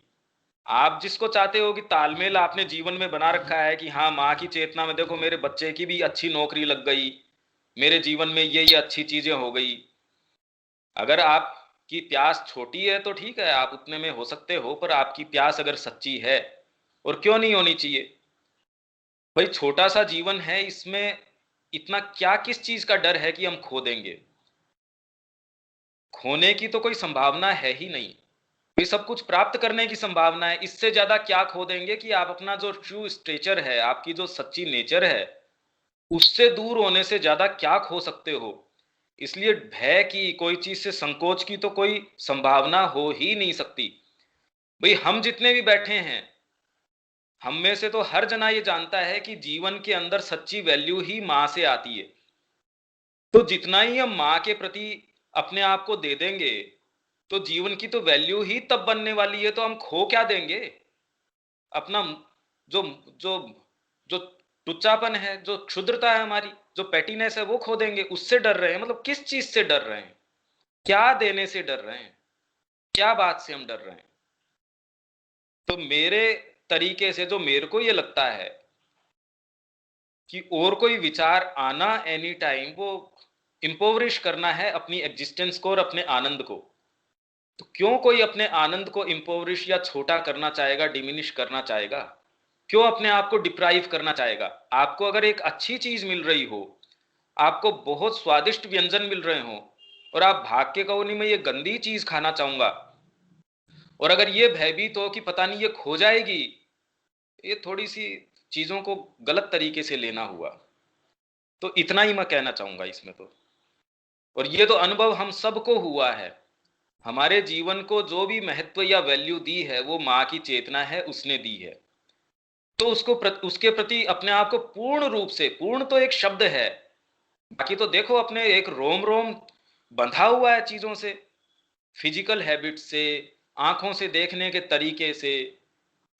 आप जिसको चाहते हो कि तालमेल आपने जीवन में बना रखा है कि हाँ माँ की चेतना में देखो मेरे बच्चे की भी अच्छी नौकरी लग गई, मेरे जीवन में ये अच्छी चीजें हो गई। अगर आपकी प्यास छोटी है तो ठीक है, आप उतने में हो सकते हो, पर आपकी प्यास अगर सच्ची है, और क्यों नहीं होनी चाहिए भाई, छोटा सा जीवन है, इसमें इतना क्या किस चीज का डर है कि हम खो देंगे। खोने की तो कोई संभावना है ही नहीं, ये सब कुछ प्राप्त करने की संभावना है। इससे ज्यादा क्या खो देंगे कि आप अपना जो ट्रू स्टेचर है, आपकी जो सच्ची नेचर है, उससे दूर होने से ज्यादा क्या खो सकते हो। इसलिए भय की, कोई चीज से संकोच की तो कोई संभावना हो ही नहीं सकती। भाई हम जितने भी बैठे हैं, हम में से तो हर जना ये जानता है कि जीवन के अंदर सच्ची वैल्यू ही मां से आती है। तो जितना ही हम मां के प्रति अपने आप को दे देंगे तो जीवन की तो वैल्यू ही तब बनने वाली है। तो हम खो क्या देंगे? अपना जो जो जो टुच्चापन है, जो क्षुद्रता है हमारी, जो पेटीनेस है, वो खो देंगे। उससे डर रहे हैं, मतलब किस चीज से डर रहे हैं, क्या देने से डर रहे हैं, क्या बात से हम डर रहे हैं। तो मेरे तरीके से जो मेरे को ये लगता है कि और कोई विचार आना एनी टाइम वो इंपोवरिश करना है अपनी एग्जिस्टेंस को और अपने आनंद को। तो क्यों कोई अपने आनंद को इंपोवरिश या छोटा करना चाहेगा, डिमिनिश करना चाहेगा? क्यों अपने आप को डिप्राइव करना चाहेगा? आपको अगर एक अच्छी चीज मिल रही हो, आपको बहुत स्वादिष्ट व्यंजन मिल रहे हो, और आप भाग के कहो नहीं मैं ये गंदी चीज खाना चाहूंगा, और अगर ये भयभीत हो कि पता नहीं ये खो जाएगी, ये थोड़ी सी चीजों को गलत तरीके से लेना हुआ। तो इतना ही मैं कहना चाहूंगा इसमें तो। और ये तो अनुभव हम सबको हुआ है। हमारे जीवन को जो भी महत्व या वैल्यू दी है वो माँ की चेतना है, उसने दी है। तो उसके प्रति अपने आप को पूर्ण रूप से, पूर्ण तो एक शब्द है, बाकी तो देखो अपने एक रोम रोम बंधा हुआ है चीजों से, फिजिकल हैबिट से, आंखों से देखने के तरीके से,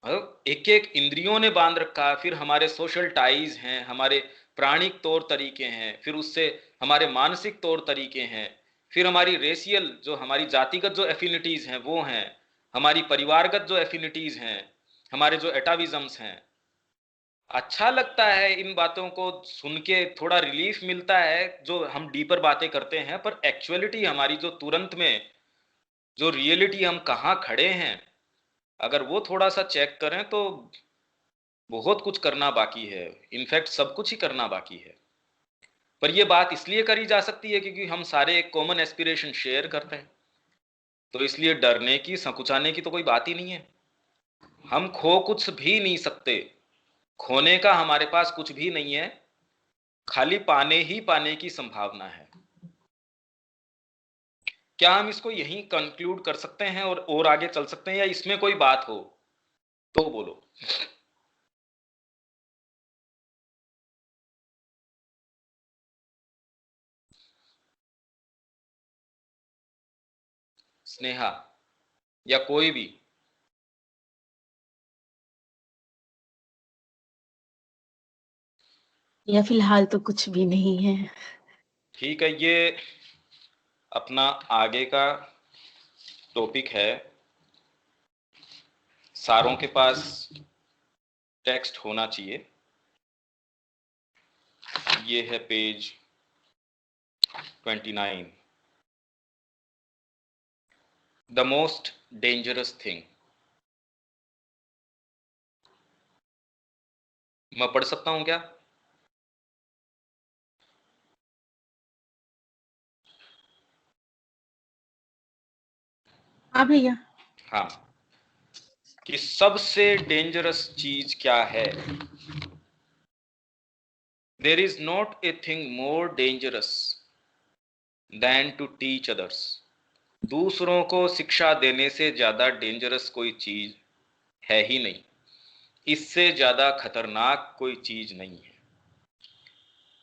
एक एक इंद्रियों ने बांध रखा है। फिर हमारे सोशल टाइज हैं, हमारे प्राणिक तौर तरीके हैं, फिर उससे हमारे मानसिक तौर तरीके हैं, फिर हमारी रेशियल जो हमारी जातिगत जो एफिनिटीज हैं वो हैं, हमारी परिवारगत जो एफिनिटीज हैं, हमारे जो एटाविज्म्स हैं। अच्छा लगता है इन बातों को सुन के, थोड़ा रिलीफ मिलता है जो हम डीपर बातें करते हैं, पर एक्चुअलिटी हमारी जो तुरंत में जो रियलिटी हम कहाँ खड़े हैं, अगर वो थोड़ा सा चेक करें तो बहुत कुछ करना बाकी है। इनफैक्ट सब कुछ ही करना बाकी है। पर ये बात इसलिए करी जा सकती है क्योंकि हम सारे एक कॉमन एस्पिरेशन शेयर करते हैं, तो इसलिए डरने की, संकुचाने की तो कोई बात ही नहीं है। हम खो कुछ भी नहीं सकते, खोने का हमारे पास कुछ भी नहीं है, खाली पाने ही पाने की संभावना है। क्या हम इसको यहीं कंक्लूड कर सकते हैं और आगे चल सकते हैं, या इसमें कोई बात हो तो बोलो। स्नेहा या कोई भी? या फिलहाल तो कुछ भी नहीं है। ठीक है, ये अपना आगे का टॉपिक है। सारों के पास टेक्स्ट होना चाहिए। ये है page 29, the most dangerous thing. मैं पढ़ सकता हूं क्या? हाँ भैया। हाँ, कि सबसे डेंजरस चीज क्या है? There is not a thing more dangerous than to teach others. दूसरों को शिक्षा देने से ज्यादा डेंजरस कोई चीज है ही नहीं, इससे ज्यादा खतरनाक कोई चीज नहीं है।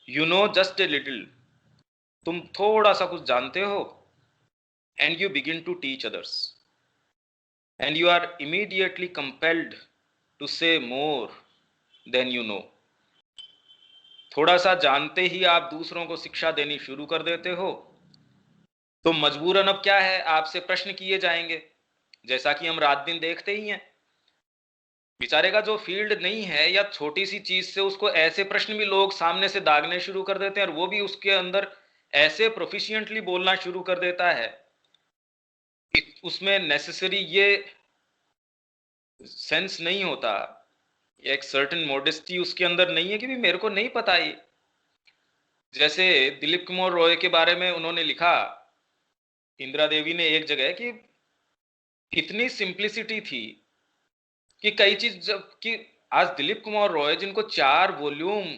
You know just a little, तुम थोड़ा सा कुछ जानते हो, and you begin to teach others, and you are immediately compelled to say more then you know. थोड़ा सा जानते ही आप दूसरों को शिक्षा देनी शुरू कर देते हो, तो मजबूरन अब क्या है, आपसे प्रश्न किए जाएंगे, जैसा कि हम रात दिन देखते ही हैं। बेचारे का जो फील्ड नहीं है या छोटी सी चीज से उसको ऐसे प्रश्न भी लोग सामने से दागने शुरू कर देते हैं, और वो भी उसके अंदर ऐसे प्रोफिशिएंटली बोलना शुरू कर देता है, उसमें नेसेसरी ये सेंस नहीं होता, एक सर्टेन मॉडेस्टी उसके अंदर नहीं है कि भी मेरे को नहीं पता ये। जैसे दिलीप कुमार रॉय के बारे में उन्होंने लिखा, इंदिरा देवी ने, एक जगह कि इतनी सिंप्लिसिटी थी कि कई चीज, जब कि आज दिलीप कुमार रॉय जिनको 4 वॉल्यूम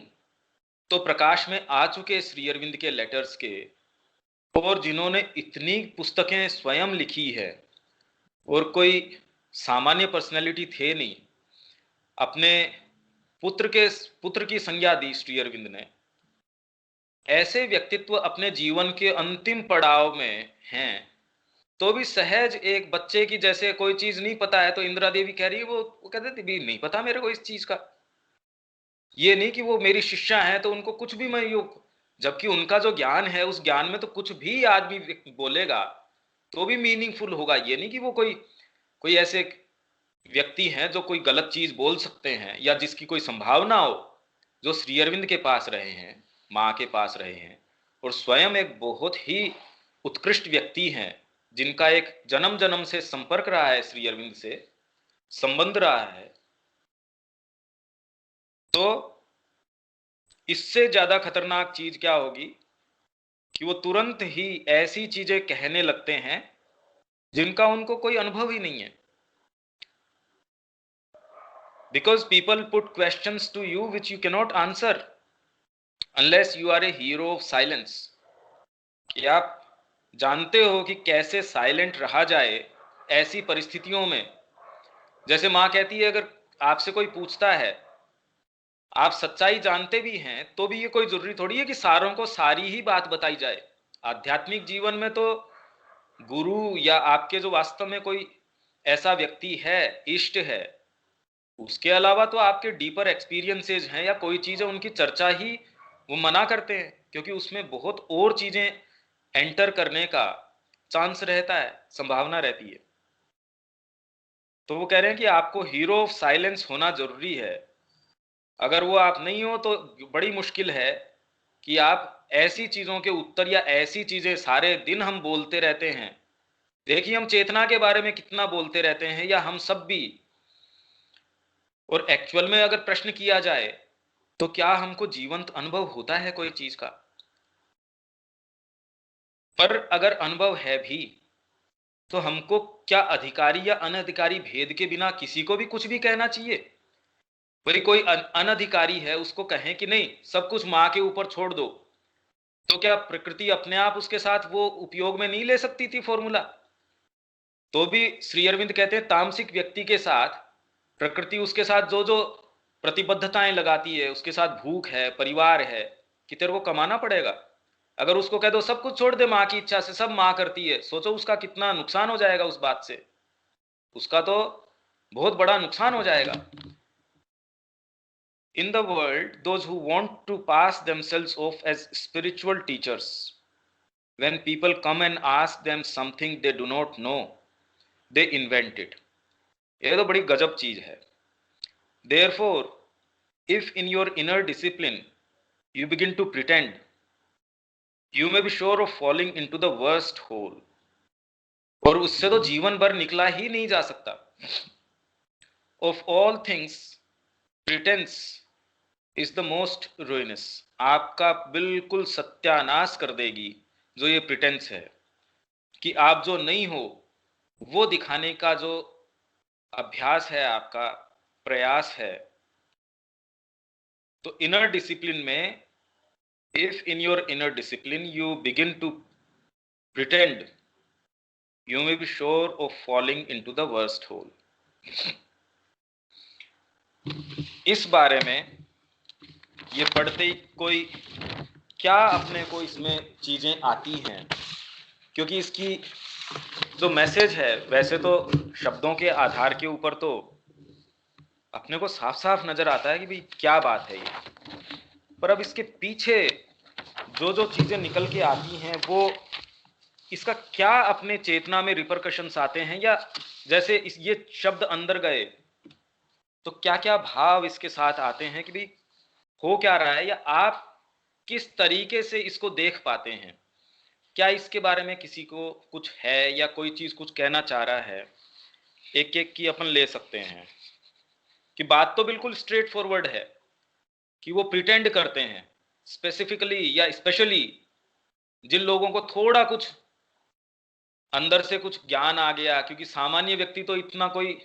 तो प्रकाश में आ चुके श्री अरविंद के लेटर्स के, और जिन्होंने इतनी पुस्तकें स्वयं लिखी है, और कोई सामान्य पर्सनैलिटी थे नहीं, अपने पुत्र की संज्ञा दी श्री अरविंद ने। ऐसे व्यक्तित्व अपने जीवन के अंतिम पड़ाव में हैं, तो भी सहज एक बच्चे की जैसे कोई चीज नहीं पता है तो इंदिरा देवी कह रही है, वो कहते थे भी नहीं पता मेरे को इस चीज का। ये नहीं कि वो मेरी शिष्या है तो उनको कुछ भी मैं योग, जबकि उनका जो ज्ञान है उस ज्ञान में तो कुछ भी आदमी बोलेगा तो भी मीनिंगफुल होगा। ये नहीं कि वो कोई ऐसे व्यक्ति हैं जो कोई गलत चीज बोल सकते हैं या जिसकी कोई संभावना हो, जो श्री अरविंद के पास रहे हैं, माँ के पास रहे हैं, और स्वयं एक बहुत ही उत्कृष्ट व्यक्ति हैं, जिनका एक जन्म जन्म से संपर्क रहा है, श्री अरविंद से संबंध रहा है। तो इससे ज्यादा खतरनाक चीज क्या होगी कि वो तुरंत ही ऐसी चीजें कहने लगते हैं जिनका उनको कोई अनुभव ही नहीं है। because people put questions to you which you cannot answer unless you are a hero of silence. कि आप जानते हो कि कैसे साइलेंट रहा जाए ऐसी परिस्थितियों में। जैसे माँ कहती है, अगर आपसे कोई पूछता है, आप सच्चाई जानते भी हैं तो भी ये कोई जरूरी थोड़ी है कि सारों को सारी ही बात बताई जाए। आध्यात्मिक जीवन में तो गुरु या आपके जो वास्तव में कोई ऐसा व्यक्ति है, इष्ट है, उसके अलावा तो आपके डीपर एक्सपीरियंसेस हैं या कोई चीज है, उनकी चर्चा ही वो मना करते हैं, क्योंकि उसमें बहुत और चीजें एंटर करने का चांस रहता है, संभावना रहती है। तो वो कह रहे हैं कि आपको हीरो ऑफ साइलेंस होना जरूरी है। अगर वो आप नहीं हो तो बड़ी मुश्किल है कि आप ऐसी चीजों के उत्तर या ऐसी चीजें सारे दिन हम बोलते रहते हैं। देखिए हम चेतना के बारे में कितना बोलते रहते हैं, या हम सब भी, और एक्चुअल में अगर प्रश्न किया जाए तो क्या हमको जीवंत अनुभव होता है कोई चीज का? पर अगर अनुभव है भी तो हमको क्या अधिकारी या अनधिकारी भेद के बिना किसी को भी कुछ भी कहना चाहिए? भाई कोई अनधिकारी है, उसको कहें कि नहीं सब कुछ मां के ऊपर छोड़ दो, तो क्या प्रकृति अपने आप उसके साथ वो उपयोग में नहीं ले सकती थी फॉर्मूला? तो भी श्री अरविंद कहते हैं तामसिक व्यक्ति के साथ प्रकृति उसके साथ जो जो प्रतिबद्धताएं लगाती है, उसके साथ भूख है, परिवार है, कि तेरे को कमाना पड़ेगा। अगर उसको कह दो सब कुछ छोड़ दे मां की इच्छा से, सब मां करती है, सोचो उसका कितना नुकसान हो जाएगा उस बात से। उसका तो बहुत बड़ा नुकसान हो जाएगा। In the world, those who want to pass themselves off as spiritual teachers, when people come and ask them something they do not know, they invent it. ये तो बड़ी गजब चीज है। Therefore, if in your inner discipline you begin to pretend, you may be sure of falling into the worst hole. और उससे तो जीवन भर निकला ही नहीं जा सकता। Of all things, pretense is the most ruinous. आपका बिल्कुल सत्यानाश कर देगी जो ये प्रिटेंस है, कि आप जो नहीं हो वो दिखाने का जो अभ्यास है, आपका प्रयास है। तो इनर डिसिप्लिन में, if in your inner discipline you begin to pretend, you may be sure of falling into the worst hole. इस बारे में ये पढ़ते ही कोई क्या अपने को इसमें चीजें आती हैं, क्योंकि इसकी जो मैसेज है वैसे तो शब्दों के आधार के ऊपर तो अपने को साफ साफ नजर आता है कि भाई क्या बात है ये, पर अब इसके पीछे जो जो चीजें निकल के आती हैं वो इसका क्या अपने चेतना में रिपरकशंस आते हैं, या जैसे ये शब्द अंदर गए तो क्या क्या भाव इसके साथ आते हैं कि भाई हो क्या रहा है, या आप किस तरीके से इसको देख पाते हैं। क्या इसके बारे में किसी को कुछ है या कोई चीज कुछ कहना चाह रहा है? एक एक की अपन ले सकते हैं कि बात तो बिल्कुल स्ट्रेट फॉरवर्ड है कि वो प्रिटेंड करते हैं, स्पेसिफिकली या स्पेशली जिन लोगों को थोड़ा कुछ अंदर से कुछ ज्ञान आ गया, क्योंकि सामान्य व्यक्ति तो इतना कोई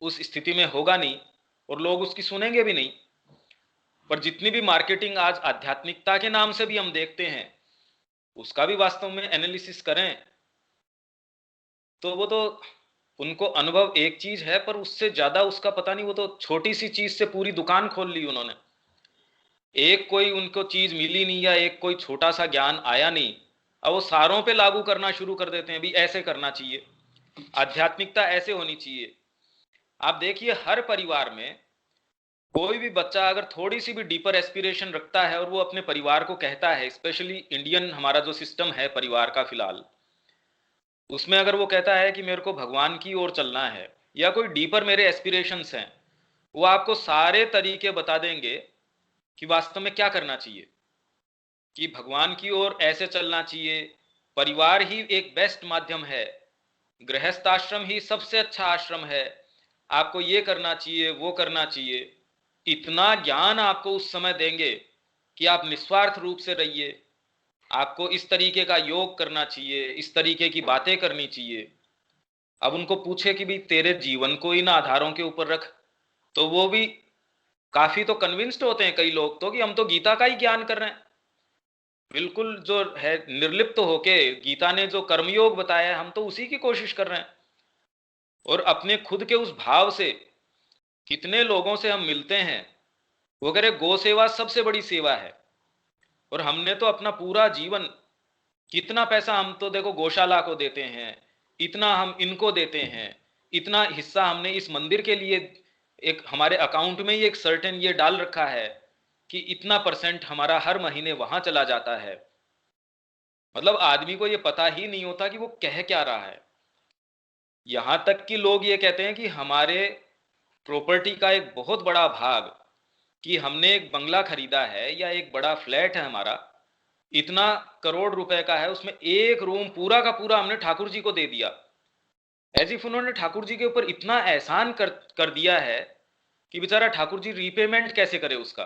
उस स्थिति में होगा नहीं और लोग उसकी सुनेंगे भी नहीं। पर जितनी भी मार्केटिंग आज आध्यात्मिकता के नाम से भी हम देखते हैं, उसका भी वास्तव में एनालिसिस करें तो वो तो उनको अनुभव एक चीज है, पर उससे ज्यादा उसका पता नहीं, वो तो छोटी सी चीज से पूरी दुकान खोल ली उन्होंने। एक कोई उनको चीज मिली नहीं या एक कोई छोटा सा ज्ञान आया नहीं, अब वो सारों पे लागू करना शुरू कर देते हैं, भी ऐसे करना चाहिए, आध्यात्मिकता ऐसे होनी चाहिए। आप देखिए हर परिवार में कोई भी बच्चा अगर थोड़ी सी भी डीपर एस्पिरेशन रखता है और वो अपने परिवार को कहता है, स्पेशली इंडियन हमारा जो सिस्टम है परिवार का फिलहाल, उसमें अगर वो कहता है कि मेरे को भगवान की ओर चलना है या कोई डीपर मेरे एस्पिरेशंस हैं, वो आपको सारे तरीके बता देंगे कि वास्तव में क्या करना चाहिए, कि भगवान की ओर ऐसे चलना चाहिए, परिवार ही एक बेस्ट माध्यम है, गृहस्थ आश्रम ही सबसे अच्छा आश्रम है, आपको ये करना चाहिए वो करना चाहिए। इतना ज्ञान आपको उस समय देंगे कि आप निस्वार्थ रूप से रहिए, आपको इस तरीके का योग करना चाहिए, इस तरीके की बातें करनी चाहिए। अब उनको पूछे कि भाई तेरे जीवन को इन आधारों के ऊपर रख, तो वो भी काफी तो कन्विंस्ड होते हैं कई लोग तो कि हम तो गीता का ही ज्ञान कर रहे हैं, बिल्कुल जो है निर्लिप्त होके गीता ने जो कर्मयोग बताया है हम तो उसी की कोशिश कर रहे हैं। और अपने खुद के उस भाव से कितने लोगों से हम मिलते हैं, वो कह रहे गौ सेवा सबसे बड़ी सेवा है। और हमने तो अपना पूरा जीवन, कितना पैसा हम तो देखो गौशाला को देते हैं, इतना हम इनको देते हैं, इतना हिस्सा हमने इस मंदिर के लिए एक हमारे अकाउंट में ही एक सर्टेन ये डाल रखा है कि इतना % हमारा हर महीने वहां चला जाता है। मतलब आदमी को ये पता ही नहीं होता कि वो कह क्या रहा है। यहां तक कि लोग ये कहते हैं कि हमारे प्रॉपर्टी का एक बहुत बड़ा भाग, कि हमने एक बंगला खरीदा है या एक बड़ा फ्लैट है हमारा, इतना करोड़ रुपए का है, उसमें एक रूम पूरा का पूरा हमने ठाकुर जी को दे दिया। एज इफ उन्होंने ठाकुर जी के ऊपर इतना एहसान कर दिया है कि बेचारा ठाकुर जी रीपेमेंट कैसे करे उसका।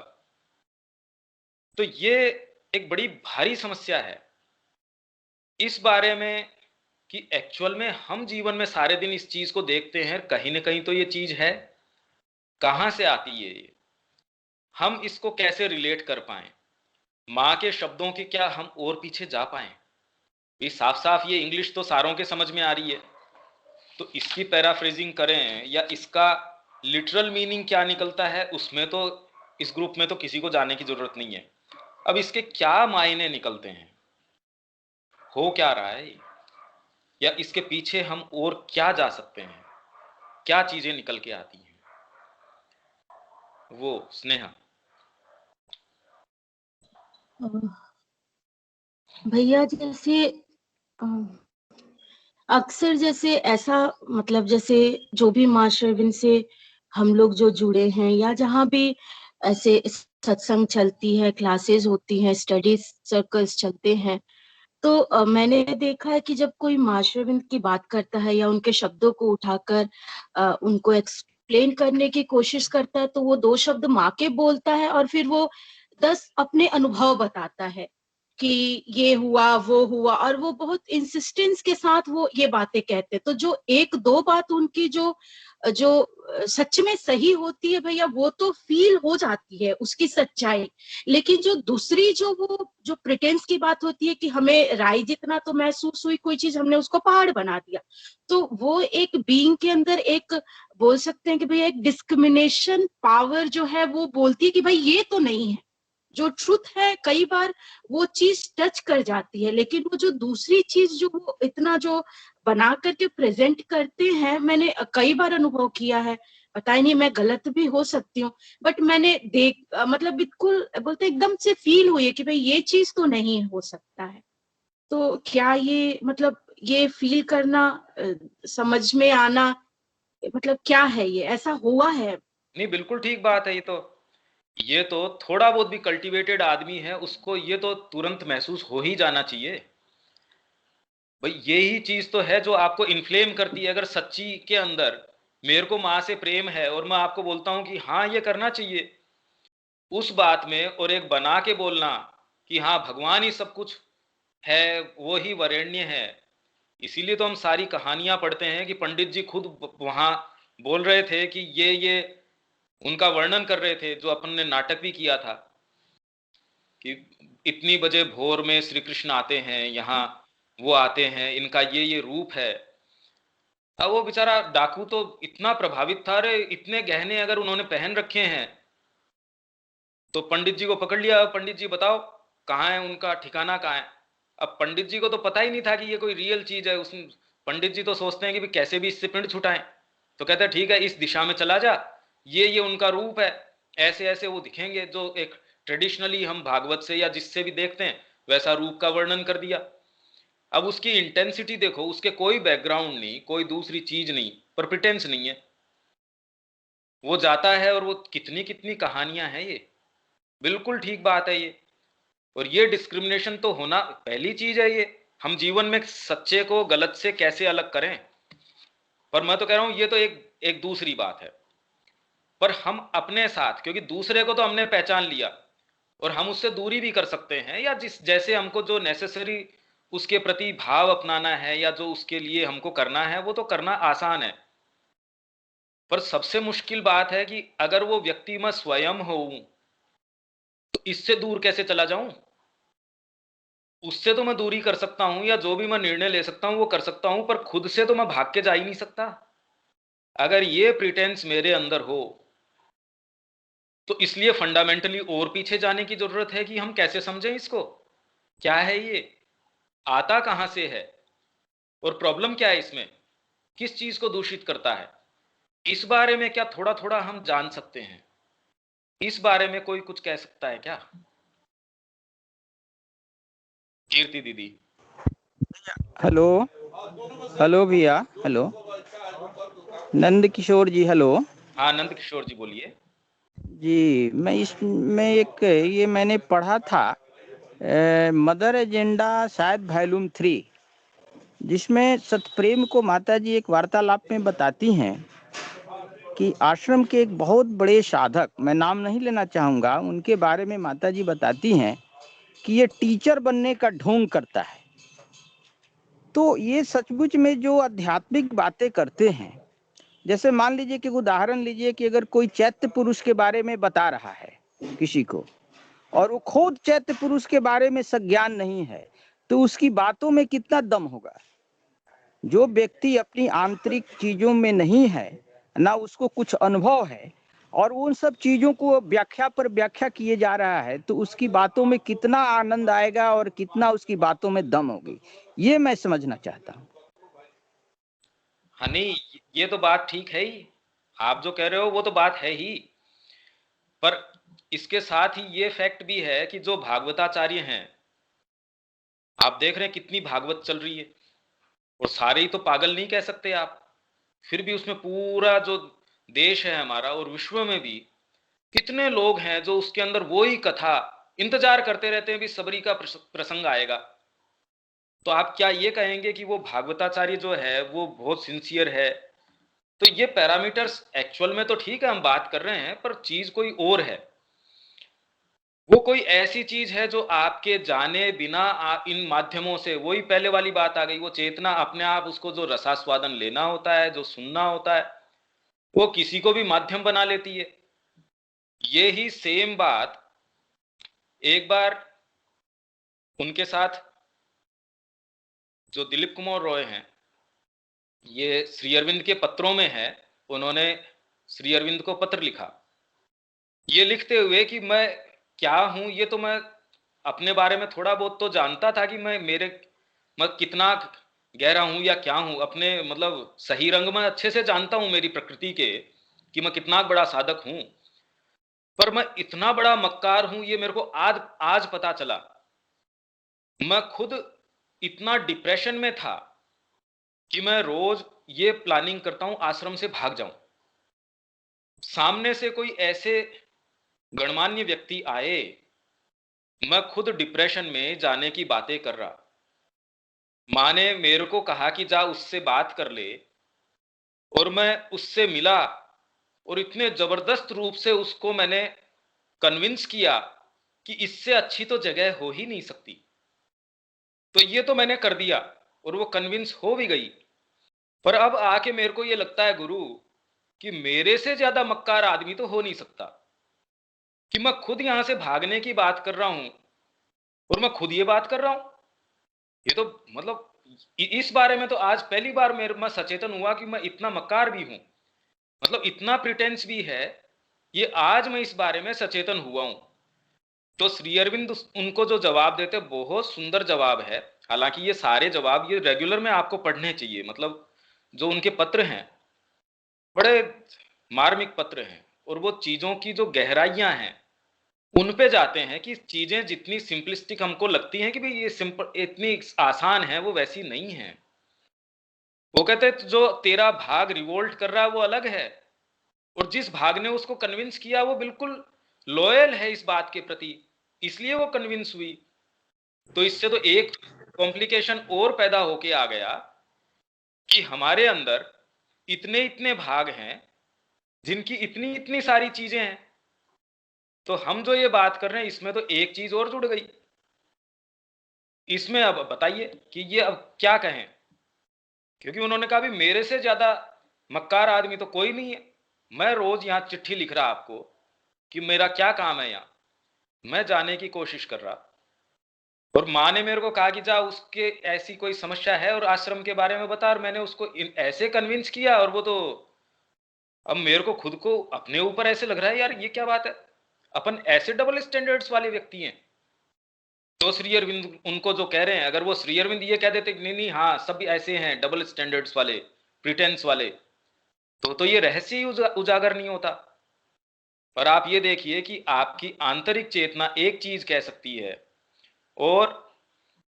तो ये एक बड़ी भारी समस्या है इस बारे में कि एक्चुअल में हम जीवन में सारे दिन इस चीज को देखते हैं, कहीं ना कहीं तो ये चीज है, कहां से आती है ये, हम इसको कैसे रिलेट कर पाए, माँ के शब्दों के क्या हम और पीछे जा पाए। ये साफ साफ ये इंग्लिश तो सारों के समझ में आ रही है, तो इसकी पैराफ्रेजिंग करें या इसका लिटरल मीनिंग क्या निकलता है, उसमें तो इस ग्रुप में तो किसी को जाने की जरूरत नहीं है। अब इसके क्या मायने निकलते हैं, हो क्या रहा है, या इसके पीछे हम और क्या जा सकते हैं, क्या चीजें निकल के आती हैं, वो स्नेहा। भैया जैसे अ, अक्सर जैसे ऐसा मतलब जैसे जो भी माँ अरविंद से हम लोग जो जुड़े हैं या जहाँ भी ऐसे सत्संग चलती है, क्लासेस होती हैं, स्टडी सर्कल्स चलते हैं, तो मैंने देखा है कि जब कोई माँ अरविंद की बात करता है या उनके शब्दों को उठाकर उनको एक्सप्लेन करने की कोशिश करता है, तो वो 2 शब्द माँ के बोलता है और फिर वो 10 अपने अनुभव बताता है कि ये हुआ, वो हुआ, और वो बहुत इंसिस्टेंस के साथ वो ये बातें कहते हैं। तो जो 1-2 बात उनकी जो जो सच में सही होती है भैया, वो तो फील हो जाती है उसकी सच्चाई। लेकिन जो दूसरी जो वो जो प्रिटेंस की बात होती है कि हमें राई जितना तो महसूस हुई कोई चीज, हमने उसको पहाड़ बना दिया। तो वो एक बीइंग के अंदर एक बोल सकते हैं कि भैया एक डिस्क्रिमिनेशन पावर जो है वो बोलती है कि भाई ये तो नहीं है। जो ट्रुथ है कई बार वो चीज टच कर जाती है, लेकिन वो जो दूसरी चीज जो वो इतना जो बना करके प्रेजेंट करते हैं, मैंने कई बार अनुभव किया है। पता ही नहीं, मैं गलत भी हो सकती हूँ, बट मैंने मतलब बिल्कुल बोलते एकदम से फील हुई है कि भाई ये चीज तो नहीं हो सकता है। तो क्या ये मतलब ये फील करना, समझ में आना, मतलब क्या है, ये ऐसा हुआ है? नहीं बिल्कुल ठीक बात है, ये तो थोड़ा बहुत भी कल्टीवेटेड आदमी है उसको ये तो तुरंत महसूस हो ही जाना चाहिए। भाई यही चीज तो है जो आपको इन्फ्लेम करती है। अगर सच्ची के अंदर मेरे को माँ से प्रेम है और मैं आपको बोलता हूं कि हाँ ये करना चाहिए, उस बात में और एक बना के बोलना कि हाँ भगवान ही सब कुछ है, वो ही वरेण्य है। इसीलिए तो हम सारी कहानियां पढ़ते हैं कि पंडित जी खुद वहां बोल रहे थे कि ये उनका वर्णन कर रहे थे, जो अपन ने नाटक भी किया था कि इतनी बजे भोर में श्री कृष्ण आते हैं यहाँ, वो आते हैं, इनका ये रूप है। अब वो बेचारा डाकू तो इतना प्रभावित था, अरे इतने गहने अगर उन्होंने पहन रखे हैं, तो पंडित जी को पकड़ लिया, पंडित जी बताओ कहाँ है, उनका ठिकाना कहाँ है। अब पंडित जी को तो पता ही नहीं था कि ये कोई रियल चीज है। उस पंडित जी तो सोचते हैं कि कैसे भी इससे पिंड छुटाएं, तो कहते हैं ठीक है इस दिशा में चला जा, ये उनका रूप है, ऐसे ऐसे वो दिखेंगे, जो एक ट्रेडिशनली हम भागवत से या जिससे भी देखते हैं वैसा रूप का वर्णन कर दिया। अब उसकी इंटेंसिटी देखो, उसके कोई बैकग्राउंड नहीं, कोई दूसरी चीज नहीं, पर प्रिटेंस नहीं है। वो जाता है और वो कितनी कितनी कहानियां हैं, ये बिल्कुल ठीक बात है ये। और ये डिस्क्रिमिनेशन तो होना पहली चीज है। ये हम जीवन में सच्चे को गलत से कैसे अलग करें, पर मैं तो कह रहा हूं ये तो एक दूसरी बात है। पर हम अपने साथ, क्योंकि दूसरे को तो हमने पहचान लिया और हम उससे दूरी भी कर सकते हैं, या जिस जैसे हमको जो नेसेसरी उसके प्रति भाव अपनाना है या जो उसके लिए हमको करना है वो तो करना आसान है। पर सबसे मुश्किल बात है कि अगर वो व्यक्ति मैं स्वयं हूं तो इससे दूर कैसे चला जाऊं? उससे तो मैं दूरी कर सकता हूं या जो भी मैं निर्णय ले सकता हूं वो कर सकता हूं, पर खुद से तो मैं भाग के जा ही नहीं सकता। अगर ये प्रिटेंस मेरे अंदर हो तो इसलिए फंडामेंटली और पीछे जाने की जरूरत है कि हम कैसे समझें इसको, क्या है ये, आता कहां से है और प्रॉब्लम क्या है इसमें, किस चीज को दूषित करता है। इस बारे में क्या थोड़ा थोड़ा हम जान सकते हैं? इस बारे में कोई कुछ कह सकता है क्या? कीर्ति दीदी। हेलो हेलो भैया, हेलो नंद किशोर जी, हेलो हाँ नंद किशोर जी बोलिए। जी। मैं इसमें एक ये मैंने पढ़ा था, मदर एजेंडा शायद वॉल्यूम 3, जिसमें सतप्रेम को माता जी एक वार्तालाप में बताती हैं कि आश्रम के एक बहुत बड़े साधक, मैं नाम नहीं लेना चाहूँगा, उनके बारे में माता जी बताती हैं कि ये टीचर बनने का ढोंग करता है। तो ये सचमुच में जो आध्यात्मिक बातें करते हैं, जैसे मान लीजिए कि उदाहरण लीजिए कि अगर कोई चैत्य पुरुष के बारे में बता रहा है किसी को, और वो खुद चैत्य पुरुष के बारे में सज्ञान नहीं है, तो उसकी बातों में कितना दम होगा। जो व्यक्ति अपनी आंतरिक चीजों में नहीं है, ना उसको कुछ अनुभव है, और उन सब चीजों को व्याख्या पर व्याख्या किए जा रहा है, तो उसकी बातों में कितना आनंद आएगा और कितना उसकी बातों में दम होगी, ये मैं समझना चाहता हूँ। हाँ नहीं, ये तो बात ठीक है ही, आप जो कह रहे हो वो तो बात है ही, पर इसके साथ ही ये फैक्ट भी है कि जो भागवताचार्य हैं, आप देख रहे हैं कितनी भागवत चल रही है, और सारे ही तो पागल नहीं कह सकते आप, फिर भी उसमें पूरा जो देश है हमारा और विश्व में भी कितने लोग हैं जो उसके अंदर वो ही कथा इंतजार करते रहते हैं भी सबरी का प्रसंग आएगा। तो आप क्या ये कहेंगे कि वो भागवताचार्य जो है वो बहुत सिंसियर है? तो ये पैरामीटर्स एक्चुअल में तो ठीक है हम बात कर रहे हैं, पर चीज कोई और है। वो कोई ऐसी चीज है जो आपके जाने बिना इन माध्यमों से, वही पहले वाली बात आ गई, वो चेतना अपने आप, उसको जो रसास्वादन लेना होता है, जो सुनना होता है, वो किसी को भी माध्यम बना लेती है। ये ही सेम बात एक बार उनके साथ जो दिलीप कुमार रॉय हैं, ये श्री अरविंद के पत्रों में है, उन्होंने श्री अरविंद को पत्र लिखा, ये लिखते हुए कि मैं क्या हूं, ये तो मैं अपने बारे में थोड़ा बहुत तो जानता था कि मैं कितना गहरा हूं या क्या हूं, अपने मतलब सही रंग में अच्छे से जानता हूं मेरी प्रकृति के, कि मैं कितना बड़ा साधक हूं, पर मैं इतना बड़ा मक्कार हूं ये मेरे को आज आज पता चला। मैं खुद इतना डिप्रेशन में था कि मैं रोज ये प्लानिंग करता हूं आश्रम से भाग जाऊं। सामने से कोई ऐसे गणमान्य व्यक्ति आए, मैं खुद डिप्रेशन में जाने की बातें कर रहा, माँ ने मेरे को कहा कि जा उससे बात कर ले, और मैं उससे मिला और इतने जबरदस्त रूप से उसको मैंने कन्विंस किया कि इससे अच्छी तो जगह हो ही नहीं सकती। तो ये तो मैंने कर दिया और वो कन्विंस हो भी गई, पर अब आके मेरे को ये लगता है गुरु कि मेरे से ज्यादा मक्कार आदमी तो हो नहीं सकता, कि मैं खुद यहां से भागने की बात कर रहा हूं और मैं खुद ये बात कर रहा हूं। ये तो मतलब इस बारे में तो आज पहली बार मैं सचेतन हुआ कि मैं इतना मक्कार भी हूं, मतलब इतना प्रिटेंस भी है, ये आज मैं इस बारे में सचेतन हुआ हूं। तो श्री अरविंद उनको जो जवाब देते बहुत सुंदर जवाब है, हालांकि ये सारे जवाब ये रेगुलर में आपको पढ़ने चाहिए, मतलब जो उनके पत्र हैं बड़े मार्मिक पत्र हैं, और वो चीजों की जो गहराइयां हैं उन पे जाते हैं कि चीजें जितनी सिंपलिस्टिक हमको लगती हैं कि भाई ये सिंपल इतनी आसान है, वो वैसी नहीं है। वो कहते हैं जो तेरा भाग रिवोल्ट कर रहा है वो अलग है, और जिस भाग ने उसको कन्विंस किया वो बिल्कुल लॉयल है इस बात के प्रति, इसलिए वो कन्विंस हुई। तो इससे तो एक कॉम्प्लिकेशन और पैदा होके आ गया कि हमारे अंदर इतने इतने भाग हैं जिनकी इतनी इतनी सारी चीजें हैं, तो हम जो ये बात कर रहे हैं इसमें तो एक चीज और जुड़ गई। इसमें अब बताइए कि ये अब क्या कहें, क्योंकि उन्होंने कहा भी मेरे से ज्यादा मक्कार आदमी तो कोई नहीं है। मैं रोज यहाँ चिट्ठी लिख रहा आपको कि मेरा क्या काम है यहाँ, मैं जाने की कोशिश कर रहा, और माँ ने मेरे को कहा कि जा उसके ऐसी कोई समस्या है और आश्रम के बारे में बता, और मैंने उसको ऐसे कन्विंस किया, और वो तो अब मेरे को खुद को अपने ऊपर ऐसे लग रहा है यार ये क्या बात है, अपन ऐसे डबल स्टैंडर्ड्स वाले व्यक्ति हैं। तो श्री अरविंद उनको जो कह रहे हैं, अगर वो श्री अरविंद ये कह देते नहीं नहीं हाँ सब ऐसे हैं डबल स्टैंडर्ड्स वाले, प्रिटेंस वाले, तो ये रहस्य ही उजागर नहीं होता। पर आप ये देखिए कि आपकी आंतरिक चेतना एक चीज कह सकती है और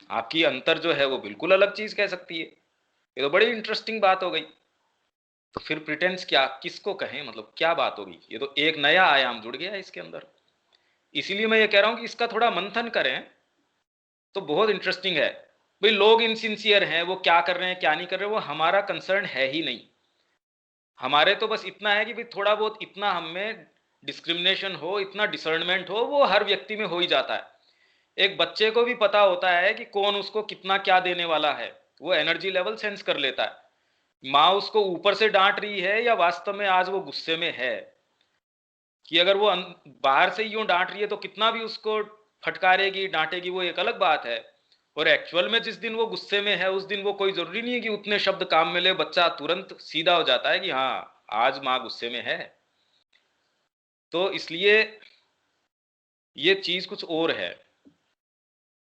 आपकी अंतर जो है वो बिल्कुल अलग चीज कह सकती है। ये तो बड़ी इंटरेस्टिंग बात हो गई। तो फिर प्रिटेंस क्या, किसको कहें, मतलब क्या बात होगी, ये तो एक नया आयाम जुड़ गया इसके अंदर। इसीलिए मैं ये कह रहा हूं कि इसका थोड़ा मंथन करें तो बहुत इंटरेस्टिंग है। भाई लोग इनसिंसियर हैं, वो क्या कर रहे हैं क्या नहीं कर रहे, वो हमारा कंसर्न है ही नहीं। हमारे तो बस इतना है कि भाई थोड़ा बहुत इतना हमें डिस्क्रिमिनेशन हो, इतना डिसर्नमेंट हो, वो हर व्यक्ति में हो ही जाता है। एक बच्चे को भी पता होता है कि कौन उसको कितना क्या देने वाला है, वो एनर्जी लेवल सेंस कर लेता है। माँ उसको ऊपर से डांट रही है या वास्तव में आज वो गुस्से में है, कि अगर वो बाहर से यूं डांट रही है तो कितना भी उसको फटकारेगी डांटेगी वो एक अलग बात है, और एक्चुअल में जिस दिन वो गुस्से में है उस दिन वो कोई जरूरी नहीं है कि उतने शब्द काम में ले, बच्चा तुरंत सीधा हो जाता है कि हाँ आज माँ गुस्से में है। तो इसलिए ये चीज कुछ और है।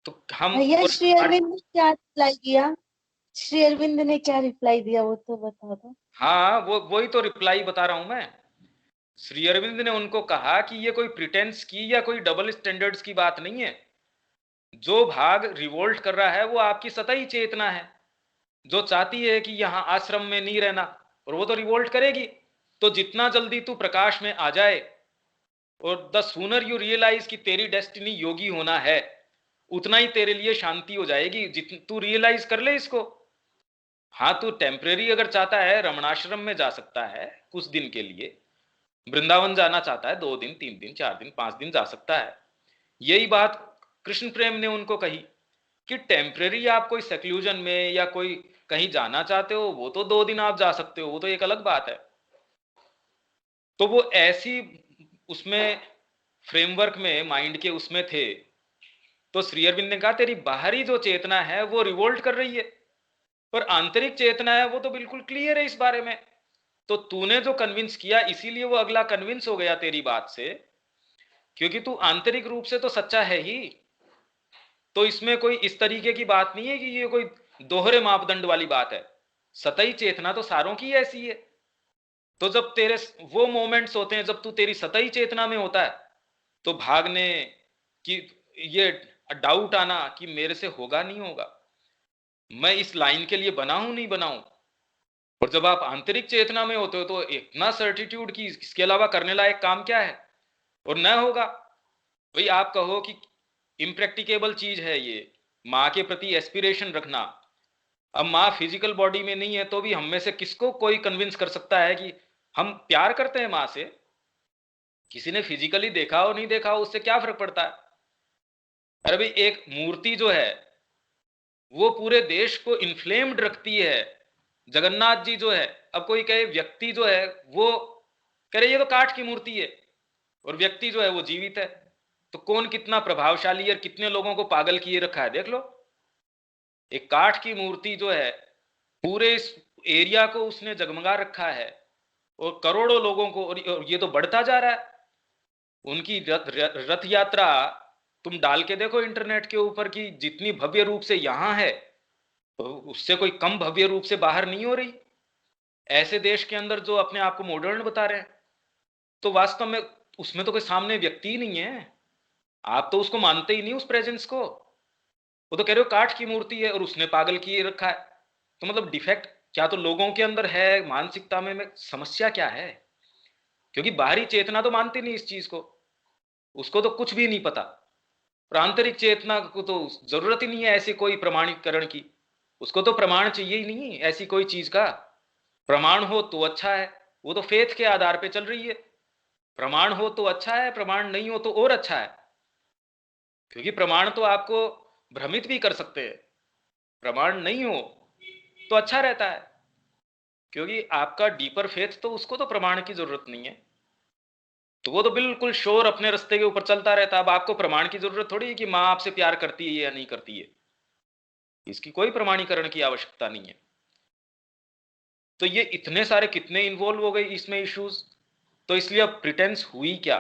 तो हम भैया श्री अरविंद ने क्या रिप्लाई दिया, श्री अरविंद ने क्या रिप्लाई दिया वो तो बता दो। हाँ वही तो रिप्लाई बता रहा हूं मैं। श्री अरविंद ने उनको कहा कि ये कोई प्रिटेंस की या कोई डबल स्टैंडर्ड्स की बात नहीं है। जो भाग रिवोल्ट कर रहा है वो आपकी सतही चेतना है, जो चाहती है कि यहां आश्रम में नहीं रहना, और वो तो रिवोल्ट करेगी। तो जितना जल्दी तू प्रकाश में आ जाए, और द सूनर यू रियलाइज कि तेरी डेस्टिनी योगी होना है, उतना ही तेरे लिए शांति हो जाएगी। जितना तू रियलाइज कर ले इसको। हाँ तू टेम्परेरी अगर चाहता है रमणाश्रम में जा सकता है कुछ दिन के लिए, वृंदावन जाना चाहता है 2 दिन 3 दिन 4 दिन 5 दिन जा सकता है। यही बात कृष्ण प्रेम ने उनको कही कि टेम्परेरी आप कोई सेक्लूजन में या कोई कहीं जाना चाहते हो वो तो 2 दिन आप जा सकते हो, वो तो एक अलग बात है। तो वो ऐसी उसमें फ्रेमवर्क में माइंड के उसमें थे। तो श्री अरविंद ने कहा तेरी बाहरी जो चेतना है वो रिवोल्ट कर रही है, पर आंतरिक चेतना है वो तो बिल्कुल क्लियर है इस बारे में। तो तूने जो कन्विंस किया इसीलिए वो अगला कन्विंस हो गया तेरी बात से, क्योंकि तू आंतरिक रूप से तो सच्चा है ही। तो इसमें कोई इस तरीके की बात नहीं है कि ये कोई दोहरे मापदंड वाली बात है। सतही चेतना तो सारों की ऐसी है। तो जब तेरे वो मोमेंट्स होते हैं जब तू तेरी सतही चेतना में होता है, तो भागने कि ये डाउट आना कि मेरे से होगा नहीं होगा, मैं इस लाइन के लिए बना हूं नहीं बनाऊं। और जब आप आंतरिक चेतना में होते हो तो इतना सर्टिट्यूड कि इसके अलावा करने लायक काम क्या है, और न होगा। भाई आप कहो कि इम्प्रैक्टिकेबल चीज है ये, माँ के प्रति एस्पिरेशन रखना। अब माँ फिजिकल बॉडी में नहीं है तो भी हम में से किसको कोई कन्विंस कर सकता है कि हम प्यार करते हैं माँ से। किसी ने फिजिकली देखा हो नहीं देखा हो उससे क्या फर्क पड़ता है। अरे भाई एक मूर्ति जो है वो पूरे देश को इन्फ्लेम्ड रखती है। जगन्नाथ जी जो है, अब कोई कहे व्यक्ति जो है वो कह रहे ये तो काठ की मूर्ति है, और व्यक्ति जो है वो जीवित है, तो कौन कितना प्रभावशाली और कितने लोगों को पागल किए रखा है देख लो। एक काठ की मूर्ति जो है पूरे इस एरिया को उसने जगमगा रखा है, और करोड़ों लोगों को, और ये तो बढ़ता जा रहा है। उनकी रथ यात्रा तुम डाल के देखो इंटरनेट के ऊपर की जितनी भव्य रूप से यहां है तो उससे कोई कम भव्य रूप से बाहर नहीं हो रही। ऐसे देश के अंदर जो अपने आप को मॉडर्न बता रहे हैं, तो वास्तव में उसमें तो कोई सामने व्यक्ति ही नहीं है। आप तो उसको मानते ही नहीं उस प्रेजेंस को। वो तो कह रहे हो काठ की मूर्ति है और उसने पागल किए रखा है। तो मतलब डिफेक्ट क्या तो लोगों के अंदर है, मानसिकता में समस्या क्या है? क्योंकि बाहरी चेतना तो मानती नहीं इस चीज को, उसको तो कुछ भी नहीं पता। और आंतरिक चेतना को तो जरूरत ही नहीं है ऐसे कोई प्रमाणीकरण की, उसको तो प्रमाण चाहिए ही नहीं ऐसी कोई चीज का। प्रमाण हो तो अच्छा है, वो तो फेथ के आधार पे चल रही है। प्रमाण हो तो अच्छा है, प्रमाण नहीं हो तो और अच्छा है। क्योंकि प्रमाण तो आपको भ्रमित भी कर सकते हैं, प्रमाण नहीं हो तो अच्छा रहता है। क्योंकि आपका डीपर फेथ तो उसको तो प्रमाण की जरूरत नहीं है, तो वो तो बिल्कुल श्योर अपने रास्ते के ऊपर चलता रहता है। अब आपको प्रमाण की जरूरत थोड़ी है कि माँ आपसे प्यार करती है या नहीं करती है, इसकी कोई प्रमाणीकरण की आवश्यकता नहीं है। तो ये इतने सारे कितने इन्वॉल्व हो गए इसमें इश्यूज। तो इसलिए अब प्रिटेंस हुई क्या,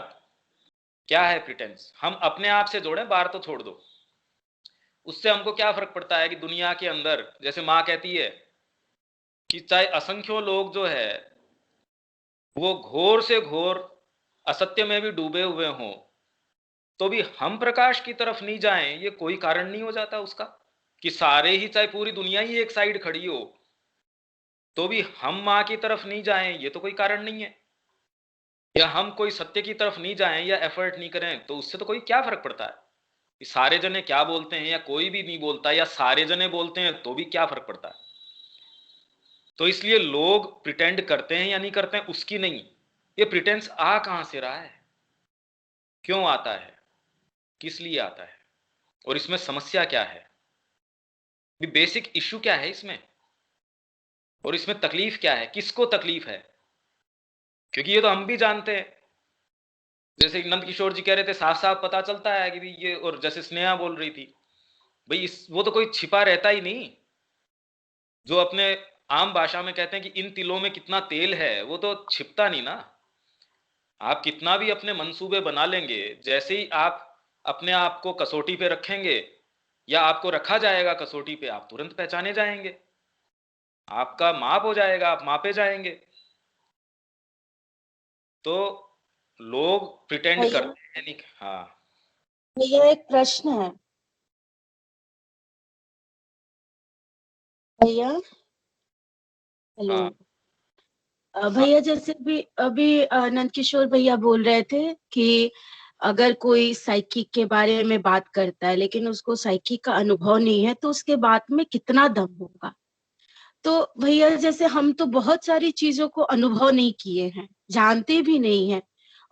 क्या है प्रिटेंस? हम अपने आप से जोड़ें, बाहर तो छोड़ दो। उससे हमको क्या फर्क पड़ता है कि दुनिया के अंदर, जैसे माँ कहती है कि चाहे असंख्यों लोग जो है वो घोर से घोर असत्य में भी डूबे हुए हों, तो भी हम प्रकाश की तरफ नहीं जाएं, ये कोई कारण नहीं हो जाता उसका, कि सारे ही, चाहे पूरी दुनिया ही एक साइड खड़ी हो, तो भी हम माँ की तरफ नहीं जाएं, ये तो कोई कारण नहीं है। या हम कोई सत्य की तरफ नहीं जाएं या एफर्ट नहीं करें, तो उससे तो कोई क्या फर्क पड़ता है कि सारे जने क्या बोलते हैं या कोई भी नहीं बोलता, या सारे जने बोलते हैं तो भी क्या फर्क पड़ता है। तो इसलिए लोग प्रिटेंड करते हैं या नहीं करते हैं उसकी नहीं, ये प्रिटेंस आ कहां से रहा है, क्यों आता है, किस लिए आता है, और इसमें समस्या क्या है, बेसिक इश्यू क्या है इसमें, और इसमें तकलीफ क्या है, किसको तकलीफ है। क्योंकि ये तो हम भी जानते हैं, जैसे नंद किशोर जी कह रहे थे, साफ साफ पता चलता है कि भी ये, और जैसे स्नेहा बोल रही थी भाई, इस वो तो कोई छिपा रहता ही नहीं। जो अपने आम भाषा में कहते हैं कि इन तिलों में कितना तेल है, वो तो छिपता नहीं ना। आप कितना भी अपने मंसूबे बना लेंगे, जैसे ही आप अपने आप को कसौटी पे रखेंगे या आपको रखा जाएगा कसौटी पे, आप तुरंत पहचाने जाएंगे, आपका माप हो जाएगा, आप मापे जाएंगे। तो लोग प्रिटेंड भैया करते हैं नहीं। हाँ भैया एक प्रश्न है भैया। हेलो। हाँ हाँ भैया जैसे भी अभी नंद किशोर भैया बोल रहे थे कि अगर कोई साइकिक के बारे में बात करता है लेकिन उसको साइकिक का अनुभव नहीं है तो उसके बात में कितना दम होगा। तो भैया जैसे हम तो बहुत सारी चीजों को अनुभव नहीं किए हैं, जानते भी नहीं है,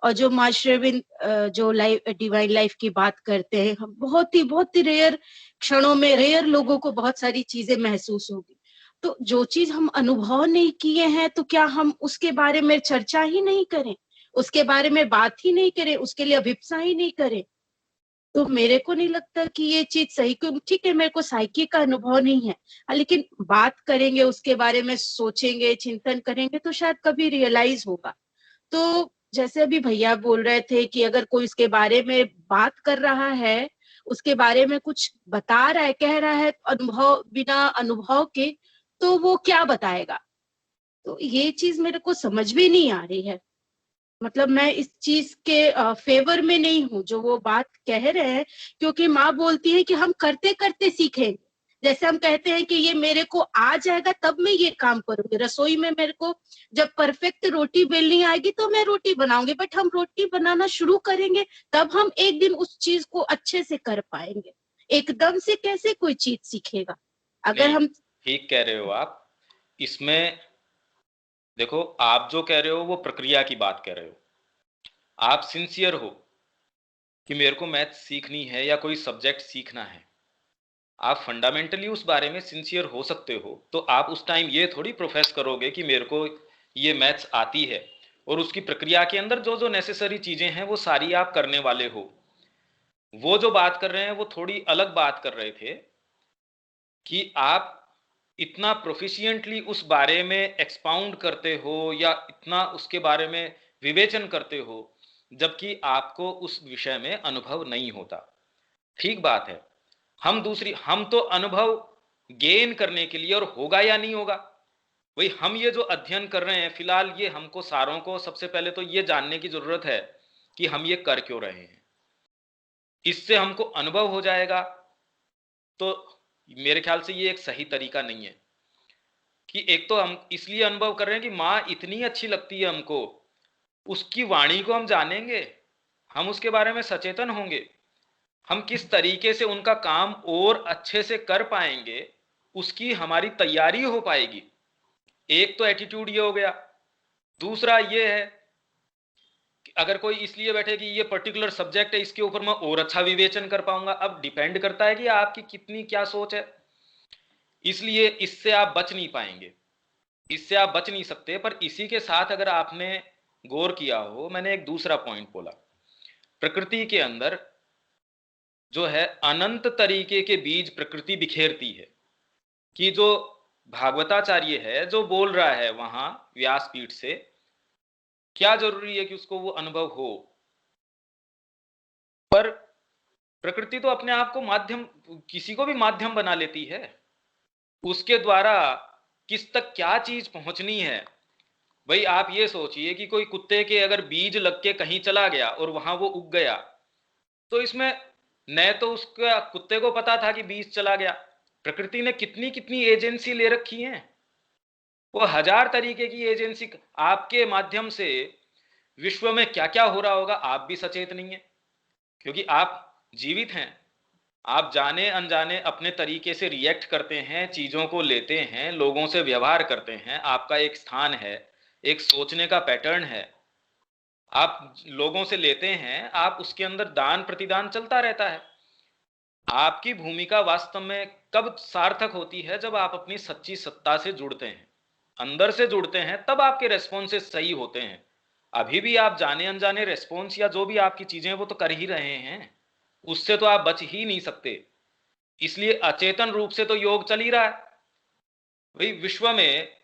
और जो माँ श्रेविंद जो लाइफ डिवाइन लाइफ की बात करते हैं, हम बहुत ही रेयर क्षणों में रेयर लोगों को बहुत सारी चीजें महसूस होगी। तो जो चीज हम अनुभव नहीं किए हैं तो क्या हम उसके बारे में चर्चा ही नहीं करें, उसके बारे में बात ही नहीं करें, उसके लिए अभिप्सा ही नहीं करें? तो मेरे को नहीं लगता कि ये चीज सही। ठीक है, मेरे को साइकी का अनुभव नहीं है, लेकिन बात करेंगे उसके बारे में, सोचेंगे, चिंतन करेंगे तो शायद कभी रियलाइज होगा। तो जैसे अभी भैया बोल रहे थे कि अगर कोई इसके बारे में बात कर रहा है, उसके बारे में कुछ बता रहा है, कह रहा है अनुभव, बिना अनुभव के, तो वो क्या बताएगा? तो ये चीज मेरे को समझ भी नहीं आ रही है। मतलब मैं इस चीज के फेवर में नहीं हूँ जो वो बात कह रहे हैं, क्योंकि माँ बोलती है कि हम करते करते सीखेंगे। जैसे हम कहते हैं कि ये मेरे को आ जाएगा तब मैं ये काम करूंगी, रसोई में मेरे को जब परफेक्ट रोटी बेलनी आएगी तो मैं रोटी बनाऊंगी, बट हम रोटी बनाना शुरू करेंगे तब हम एक दिन उस चीज को अच्छे से कर पाएंगे। एकदम से कैसे कोई चीज सीखेगा अगर नहीं, हम। ठीक कह रहे हो आप। इसमें देखो, आप जो कह रहे हो वो प्रक्रिया की बात कह रहे हो। आप सिंसियर हो कि मेरे को मैथ सीखनी है या कोई सब्जेक्ट सीखना है, आप फंडामेंटली उस बारे में सिंसियर हो सकते हो, तो आप उस टाइम ये थोड़ी प्रोफेस करोगे कि मेरे को ये मैथ्स आती है, और उसकी प्रक्रिया के अंदर जो जो नेसेसरी चीजें हैं वो सारी आप करने वाले हो। वो जो बात कर रहे हैं वो थोड़ी अलग बात कर रहे थे कि आप इतना प्रोफिशिएंटली उस बारे में एक्सपाउंड करते हो या इतना उसके बारे में विवेचन करते हो, जबकि आपको उस विषय में अनुभव नहीं होता। ठीक बात है। हम तो अनुभव गेन करने के लिए, और होगा या नहीं होगा, वही हम ये जो अध्ययन कर रहे हैं फिलहाल, ये हमको सारों को सबसे पहले तो ये जानने की जरूरत है कि हम ये कर क्यों रहे हैं। इससे हमको अनुभव हो जाएगा, तो मेरे ख्याल से ये एक सही तरीका नहीं है कि एक तो हम इसलिए अनुभव कर रहे हैं कि माँ इतनी अच्छी लगती है हमको, उसकी वाणी को हम जानेंगे, हम उसके बारे में सचेतन होंगे, हम किस तरीके से उनका काम और अच्छे से कर पाएंगे, उसकी हमारी तैयारी हो पाएगी। एक तो एटीट्यूड ये हो गया। दूसरा ये है कि अगर कोई इसलिए बैठे कि ये पर्टिकुलर सब्जेक्ट है, इसके ऊपर मैं और अच्छा विवेचन कर पाऊंगा, अब डिपेंड करता है कि आपकी कितनी क्या सोच है, इसलिए इससे आप बच नहीं पाएंगे। इससे आप बच नहीं सकते। पर इसी के साथ अगर आपने गौर किया हो, मैंने एक दूसरा पॉइंट बोला, प्रकृति के अंदर जो है अनंत तरीके के बीज प्रकृति बिखेरती है, कि जो भागवताचार्य है जो बोल रहा है वहां व्यासपीठ से, क्या जरूरी है कि उसको वो अनुभव हो? पर प्रकृति तो अपने आप को माध्यम, किसी को भी माध्यम बना लेती है। उसके द्वारा किस तक क्या चीज पहुंचनी है। भाई आप ये सोचिए कि कोई कुत्ते के अगर बीज लग के कहीं चला गया और वहां वो उग गया, तो इसमें न तो उसका कुत्ते को पता था कि बीज चला गया, प्रकृति ने कितनी कितनी एजेंसी ले रखी है, वो 1000 तरीके की एजेंसी। आपके माध्यम से विश्व में क्या क्या हो रहा होगा आप भी सचेत नहीं है, क्योंकि आप जीवित हैं। आप जाने अनजाने अपने तरीके से रिएक्ट करते हैं, चीजों को लेते हैं, लोगों से व्यवहार करते हैं। आपका एक स्थान है, एक सोचने का पैटर्न है, आप लोगों से लेते हैं, आप उसके अंदर दान प्रतिदान चलता रहता है। आपकी भूमिका वास्तव में कब सार्थक होती है? जब आप अपनी सच्ची सत्ता से जुड़ते हैं, अंदर से जुड़ते हैं, तब आपके रेस्पॉन्सेस सही होते हैं। अभी भी आप जाने अनजाने रेस्पॉन्स या जो भी आपकी चीजें वो तो कर ही रहे हैं, उससे तो आप बच ही नहीं सकते। इसलिए अचेतन रूप से तो योग चल ही रहा है। भाई विश्व में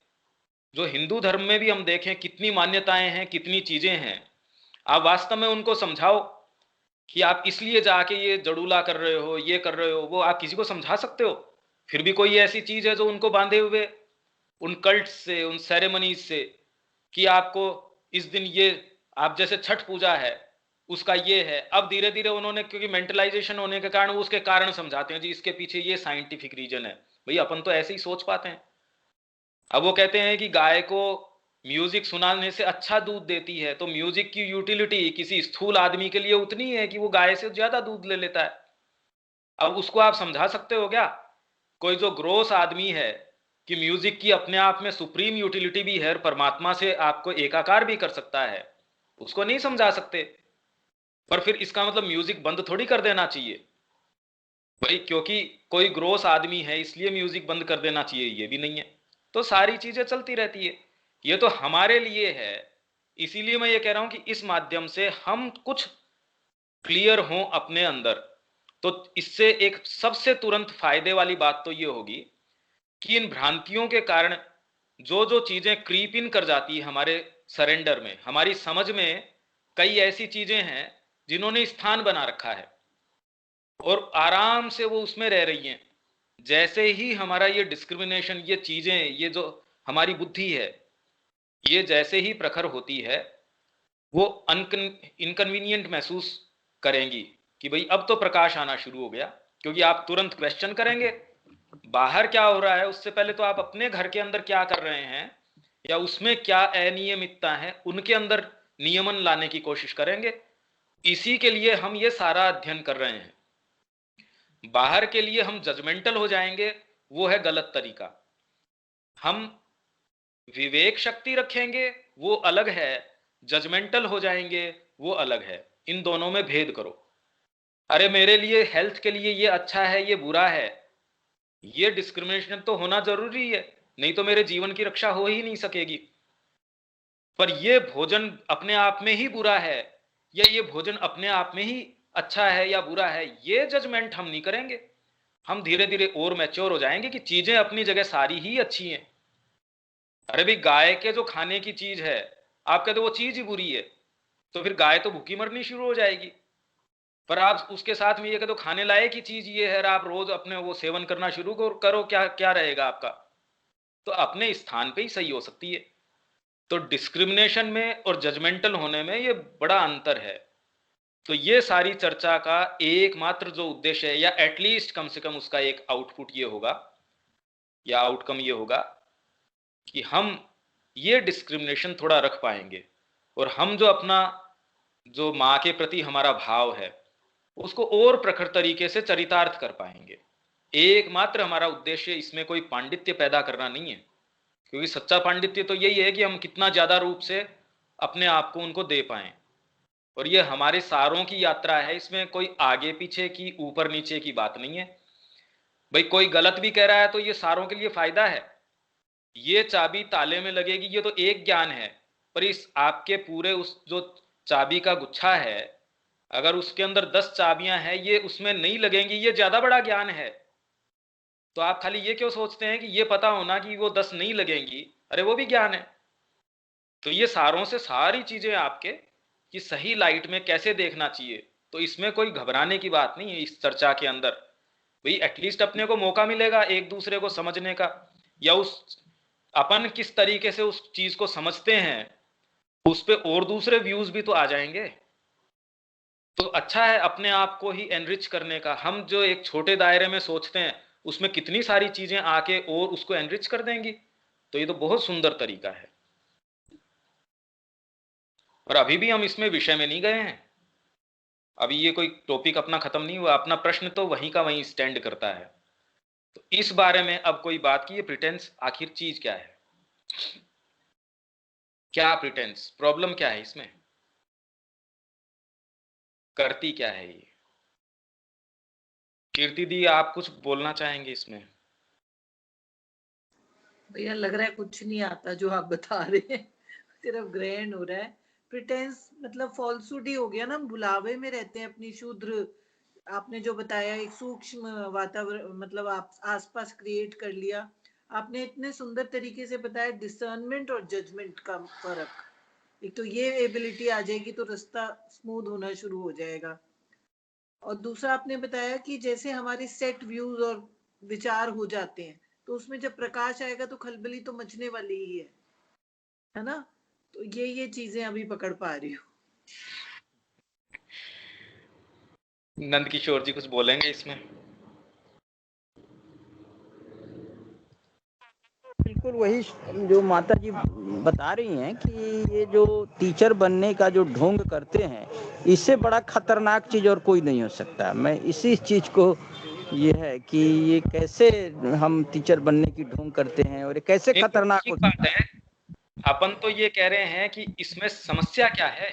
जो हिंदू धर्म में भी हम देखें कितनी मान्यताएं हैं, कितनी चीजें हैं, आप वास्तव में उनको समझाओ कि आप इसलिए जाके ये जड़ूला कर रहे हो, ये कर रहे हो, वो आप किसी को समझा सकते हो? फिर भी कोई ऐसी चीज है जो उनको बांधे हुए उन कल्ट से, उन सेरेमनीज से, कि आपको इस दिन ये, आप जैसे छठ पूजा है उसका ये है। अब धीरे धीरे उन्होंने, क्योंकि मेंटलाइजेशन होने के कारण, उसके कारण समझाते हैं जी इसके पीछे ये साइंटिफिक रीजन है। भाई अपन तो ऐसे ही सोच पाते हैं। अब वो कहते हैं कि गाय को म्यूजिक सुनाने से अच्छा दूध देती है, तो म्यूजिक की यूटिलिटी किसी स्थूल आदमी के लिए उतनी है कि वो गाय से ज्यादा दूध ले लेता है। अब उसको आप समझा सकते हो क्या? कोई जो ग्रोस आदमी है कि म्यूजिक की अपने आप में सुप्रीम यूटिलिटी भी है, परमात्मा से आपको एकाकार भी कर सकता है, उसको नहीं समझा सकते। पर फिर इसका मतलब म्यूजिक बंद थोड़ी कर देना चाहिए भाई, क्योंकि कोई ग्रोस आदमी है इसलिए म्यूजिक बंद कर देना चाहिए, ये भी नहीं है। तो सारी चीजें चलती रहती है, ये तो हमारे लिए है। इसीलिए मैं ये कह रहा हूं कि इस माध्यम से हम कुछ क्लियर हों अपने अंदर, तो इससे एक सबसे तुरंत फायदे वाली बात तो ये होगी कि इन भ्रांतियों के कारण जो जो चीजें क्रीप इन कर जाती है हमारे सरेंडर में, हमारी समझ में कई ऐसी चीजें हैं जिन्होंने स्थान बना रखा है और आराम से वो उसमें रह रही हैं। जैसे ही हमारा ये डिस्क्रिमिनेशन, ये चीजें, ये जो हमारी बुद्धि है, ये जैसे ही प्रखर होती है, वो इनकन्वीनियंट महसूस करेंगी कि भाई अब तो प्रकाश आना शुरू हो गया। क्योंकि आप तुरंत क्वेश्चन करेंगे बाहर क्या हो रहा है, उससे पहले तो आप अपने घर के अंदर क्या कर रहे हैं या उसमें क्या अनियमितता है, उनके अंदर नियमन लाने की कोशिश करेंगे। इसी के लिए हम ये सारा अध्ययन कर रहे हैं। बाहर के लिए हम जजमेंटल हो जाएंगे, वो है गलत तरीका। हम विवेक शक्ति रखेंगे, वो अलग है। जजमेंटल हो जाएंगे, वो अलग है। इन दोनों में भेद करो। अरे मेरे लिए हेल्थ के लिए ये अच्छा है, ये बुरा है, ये डिस्क्रिमिनेशन तो होना जरूरी है, नहीं तो मेरे जीवन की रक्षा हो ही नहीं सकेगी। पर ये भोजन अपने आप में ही बुरा है या ये भोजन अपने आप में ही अच्छा है या बुरा है, ये जजमेंट हम नहीं करेंगे। हम धीरे धीरे और मैच्योर हो जाएंगे कि चीजें अपनी जगह सारी ही अच्छी हैं। अरे भाई गाय के जो खाने की चीज है, आप कहते हो वो चीज ही बुरी है, तो फिर गाय तो भूखी मरनी शुरू हो जाएगी। पर आप उसके साथ में ये कहते हो खाने लायक की चीज ये है, आप रोज अपने वो सेवन करना शुरू करो, क्या क्या रहेगा आपका? तो अपने स्थान पे ही सही हो सकती है। तो डिस्क्रिमिनेशन में और जजमेंटल होने में ये बड़ा अंतर है। तो ये सारी चर्चा का एकमात्र जो उद्देश्य है, या एटलीस्ट कम से कम उसका एक आउटपुट ये होगा या आउटकम ये होगा कि हम ये डिस्क्रिमिनेशन थोड़ा रख पाएंगे और हम जो अपना, जो माँ के प्रति हमारा भाव है, उसको और प्रखर तरीके से चरितार्थ कर पाएंगे। एकमात्र हमारा उद्देश्य इसमें कोई पांडित्य पैदा करना नहीं है, क्योंकि सच्चा पांडित्य तो यही है कि हम कितना ज्यादा रूप से अपने आप को उनको दे पाएं। और ये हमारे सारों की यात्रा है, इसमें कोई आगे पीछे की, ऊपर नीचे की बात नहीं है। भाई कोई गलत भी कह रहा है तो ये सारों के लिए फायदा है। ये चाबी ताले में लगेगी, ये तो एक ज्ञान है, पर इस आपके पूरे उस जो चाबी का गुच्छा है, अगर उसके अंदर 10 चाबियां हैं, ये उसमें नहीं लगेंगी, ये ज्यादा बड़ा ज्ञान है। तो आप खाली ये क्यों सोचते हैं कि ये पता होना कि वो 10 नहीं लगेंगी, अरे वो भी ज्ञान है। तो ये सारों से सारी चीजें आपके कि सही लाइट में कैसे देखना चाहिए, तो इसमें कोई घबराने की बात नहीं है। इस चर्चा के अंदर भाई एटलीस्ट अपने को मौका मिलेगा एक दूसरे को समझने का, या उस अपन किस तरीके से उस चीज को समझते हैं उस पे और दूसरे व्यूज भी तो आ जाएंगे। तो अच्छा है अपने आप को ही एनरिच करने का। हम जो एक छोटे दायरे में सोचते हैं उसमें कितनी सारी चीजें आके और उसको एनरिच कर देंगी। तो ये तो बहुत सुंदर तरीका है। और अभी भी हम इसमें विषय में नहीं गए हैं, अभी ये कोई टॉपिक अपना खत्म नहीं हुआ, अपना प्रश्न तो वहीं का वहीं स्टैंड करता है। तो इस बारे में अब कोई बात की, ये प्रिटेंस आखिर चीज क्या है, क्या प्रिटेंस, प्रॉब्लम क्या है इसमें, करती क्या है ये। कीर्ति दी आप कुछ बोलना चाहेंगे इसमें? भैया लग रहा है कुछ नहीं आता जो आप बता रहे हैं, सिर्फ ग्रहण हो रहा है। प्रिटेंस मतलब फॉल्सुड ही हो गया ना, हम भुलावे में रहते हैं अपनी शुद्र। आपने जो बताया एक सूक्ष्म वातावरण मतलब आप आसपास क्रिएट कर लिया। आपने इतने सुंदर तरीके से बताया डिसर्नमेंट और जजमेंट का फर्क। एक तो ये एबिलिटी आ जाएगी तो रास्ता स्मूथ होना शुरू हो जाएगा। और दूसरा आपने बताया कि जैसे हमारे सेट व्यूज और विचार हो जाते हैं तो उसमें जब प्रकाश आएगा तो खलबली तो मचने वाली ही है ना। तो ये चीजें अभी पकड़ पा रही हूँ। नंद किशोर जी कुछ बोलेंगे इसमें? बिल्कुल वही जो माता जी बता रही हैं कि ये जो टीचर बनने का जो ढोंग करते हैं, इससे बड़ा खतरनाक चीज और कोई नहीं हो सकता। मैं इसी चीज को ये है कि ये कैसे हम टीचर बनने की ढोंग करते हैं और ये कैसे खतरनाक ठीक होता बात है। अपन तो ये कह रहे हैं कि इसमें समस्या क्या है,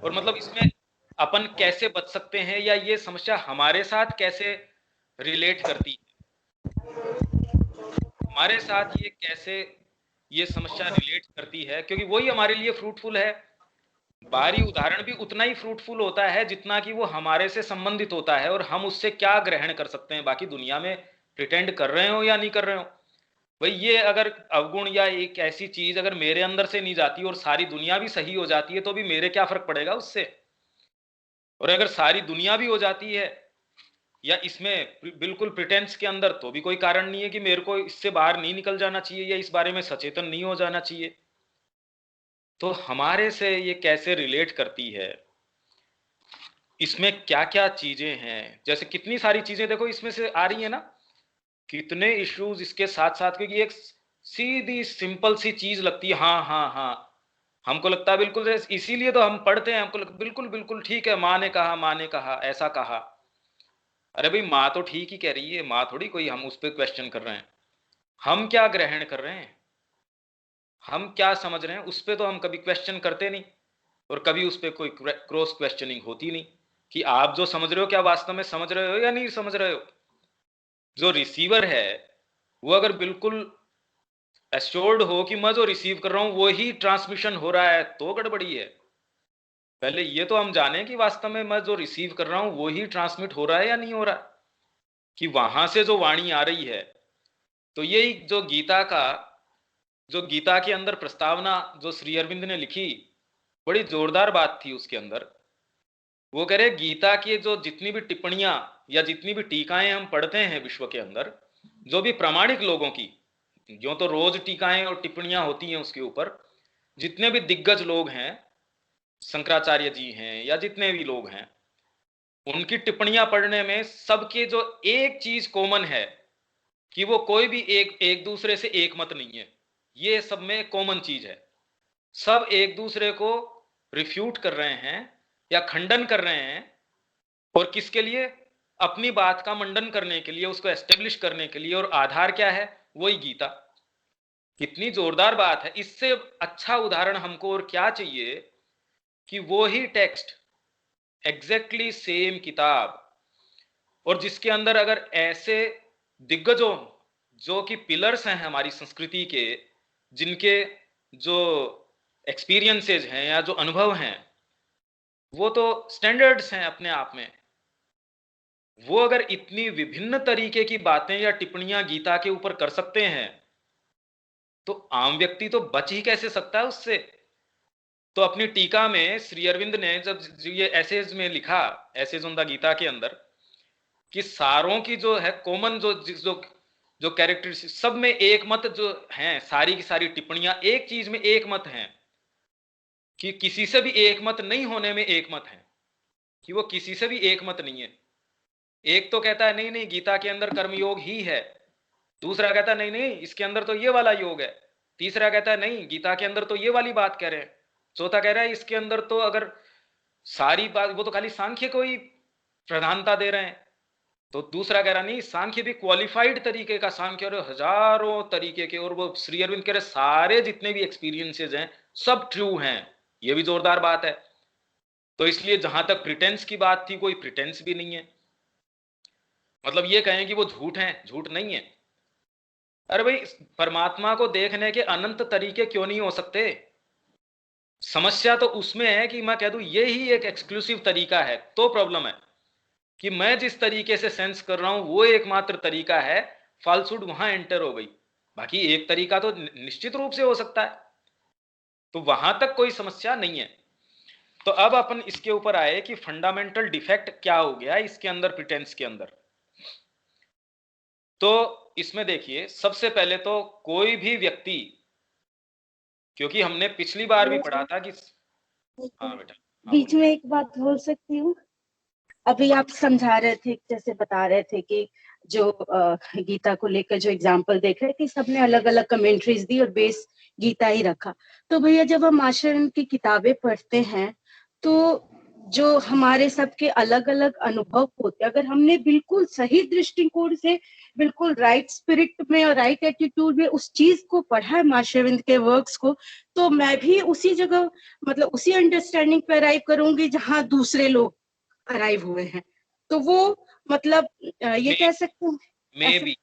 और मतलब इसमें अपन कैसे बच सकते हैं, या ये समस्या हमारे साथ कैसे रिलेट करती है, हमारे साथ ये कैसे ये समस्या रिलेट करती है, क्योंकि वही हमारे लिए फ्रूटफुल है। बाहरी उदाहरण भी उतना ही फ्रूटफुल होता है जितना कि वो हमारे से संबंधित होता है, और हम उससे क्या ग्रहण कर सकते हैं, बाकी दुनिया में प्रिटेंड कर रहे हो या नहीं कर रहे हो। भाई ये अगर अवगुण या एक ऐसी चीज अगर मेरे अंदर से नहीं जाती और सारी दुनिया भी सही हो जाती है तो भी मेरे क्या फर्क पड़ेगा उससे। और अगर सारी दुनिया भी हो जाती है या इसमें बिल्कुल प्रिटेंस के अंदर, तो भी कोई कारण नहीं है कि मेरे को इससे बाहर नहीं निकल जाना चाहिए या इस बारे में सचेतन नहीं हो जाना चाहिए। तो हमारे से ये कैसे रिलेट करती है, इसमें क्या क्या चीजें हैं, जैसे कितनी सारी चीजें देखो इसमें से आ रही है ना, कितने इश्यूज इसके साथ साथ, क्योंकि एक सीधी सिंपल सी चीज लगती है, हाँ हाँ हाँ, हमको लगता है बिल्कुल, इसीलिए तो हम पढ़ते हैं, हमको बिल्कुल बिल्कुल ठीक है, माँ ने कहा ऐसा कहा। अरे भाई माँ तो ठीक ही कह रही है, माँ थोड़ी कोई हम उस पर क्वेश्चन कर रहे हैं। हम क्या ग्रहण कर रहे हैं, हम क्या समझ रहे हैं, उस पर तो हम कभी क्वेश्चन करते नहीं, और कभी उस पर कोई क्रॉस क्वेश्चनिंग होती नहीं कि आप जो समझ रहे हो क्या वास्तव में समझ रहे हो या नहीं समझ रहे हो। जो रिसीवर है वो अगर बिल्कुल एश्योर्ड हो कि मैं जो रिसीव कर रहा हूं वो ही ट्रांसमिशन हो रहा है तो गड़बड़ी है। पहले ये तो हम जाने कि वास्तव में मैं जो रिसीव कर रहा हूं वो ही ट्रांसमिट हो रहा है या नहीं हो रहा, कि वहां से जो वाणी आ रही है। तो यही जो गीता के अंदर प्रस्तावना जो श्री अरविंद ने लिखी, बड़ी जोरदार बात थी उसके अंदर। वो कह रहे गीता की जो जितनी भी टिप्पणियां या जितनी भी टीकाएं हम पढ़ते हैं विश्व के अंदर, जो भी प्रामाणिक लोगों की, जो तो रोज टीकाएं और टिप्पणियां होती हैं उसके ऊपर, जितने भी दिग्गज लोग हैं, शंकराचार्य जी हैं या जितने भी लोग हैं, उनकी टिप्पणियां पढ़ने में सबके जो एक चीज कॉमन है कि वो कोई भी एक दूसरे से एक मत नहीं है। ये सब में कॉमन चीज है, सब एक दूसरे को रिफ्यूट कर रहे हैं या खंडन कर रहे हैं, और किसके लिए, अपनी बात का मंडन करने के लिए, उसको एस्टेब्लिश करने के लिए। और आधार क्या है, वही गीता। कितनी जोरदार बात है, इससे अच्छा उदाहरण हमको और क्या चाहिए कि वो ही टेक्स्ट, एग्जैक्टली सेम किताब, और जिसके अंदर अगर ऐसे दिग्गजों जो कि पिलर्स हैं हमारी संस्कृति के, जिनके जो एक्सपीरियंसेस हैं या जो अनुभव हैं, वो तो स्टैंडर्ड्स हैं अपने आप में। वो अगर इतनी विभिन्न तरीके की बातें या टिप्पणियां गीता के ऊपर कर सकते हैं, तो आम व्यक्ति तो बच ही कैसे सकता है उससे। तो अपनी टीका में श्री अरविंद ने जब ये एसेज में लिखा, एसेज ऑन द गीता के अंदर, कि सारों की जो है कॉमन जो जो कैरेक्टरिस्टिक, सब में एक मत जो हैं, सारी की सारी टिप्पणियां एक चीज में एक मत हैं, कि किसी से भी एक मत नहीं होने में एक मत है, कि वो किसी से भी एक मत नहीं है। एक तो कहता है नहीं नहीं गीता के अंदर कर्मयोग ही है, दूसरा कहता है नहीं नहीं इसके अंदर तो ये वाला योग है, तीसरा कहता है नहीं गीता के अंदर तो ये वाली बात कह रहे हैं, चौथा कह रहा है इसके अंदर तो अगर सारी बात, वो तो खाली सांख्य को ही प्रधानता दे रहे हैं, तो दूसरा कह रहा नहीं सांख्य भी क्वालिफाइड तरीके का सांख्य, और हजारों तरीके के, और वो श्री अरविंद कह रहे सारे जितने भी एक्सपीरियंसेस हैं सब ट्रू हैं। ये भी जोरदार बात है। तो इसलिए जहां तक प्रिटेंस की बात थी, कोई प्रिटेंस भी नहीं है। मतलब ये कहें कि वो झूठ है, झूठ नहीं है। अरे भाई, परमात्मा को देखने के अनंत तरीके क्यों नहीं हो सकते? समस्या तो उसमें है कि मैं कह दूं ये ही एक एक्सक्लूसिव तरीका है, तो प्रॉब्लम है कि मैं जिस तरीके से सेंस कर रहा हूं वो एकमात्र तरीका है, फाल्सूड वहां एंटर हो गई। बाकी एक तरीका तो निश्चित रूप से हो सकता है, तो वहां तक कोई समस्या नहीं है। तो अब अपन इसके ऊपर आए कि फंडामेंटल डिफेक्ट क्या हो गया इसके अंदर, प्रिटेंस के अंदर। तो इसमें देखिए, सबसे पहले तो कोई भी व्यक्ति, क्योंकि हमने पिछली बार भी पढ़ा था कि, हाँ बेटा, बीच में एक बात बोल सकती हूँ? अभी आप समझा रहे थे, जैसे बता रहे थे कि जो गीता को लेकर जो एग्जाम्पल देख रहे थे, सबने अलग अलग कमेंट्रीज दी और बेस गीता ही रखा। तो भैया जब हम आचरण की किताबें पढ़ते हैं तो जो हमारे सबके अलग अलग अनुभव होते, अगर हमने बिल्कुल सही दृष्टिकोण से, बिल्कुल राइट स्पिरिट में और राइट एटीट्यूड में उस चीज को पढ़ा है, माशरविंद के वर्क्स को, तो मैं भी उसी जगह, मतलब उसी अंडरस्टैंडिंग पे अराइव करूंगी जहां दूसरे लोग अराइव हुए हैं। तो वो मतलब ये कह सकते हैं, मे भी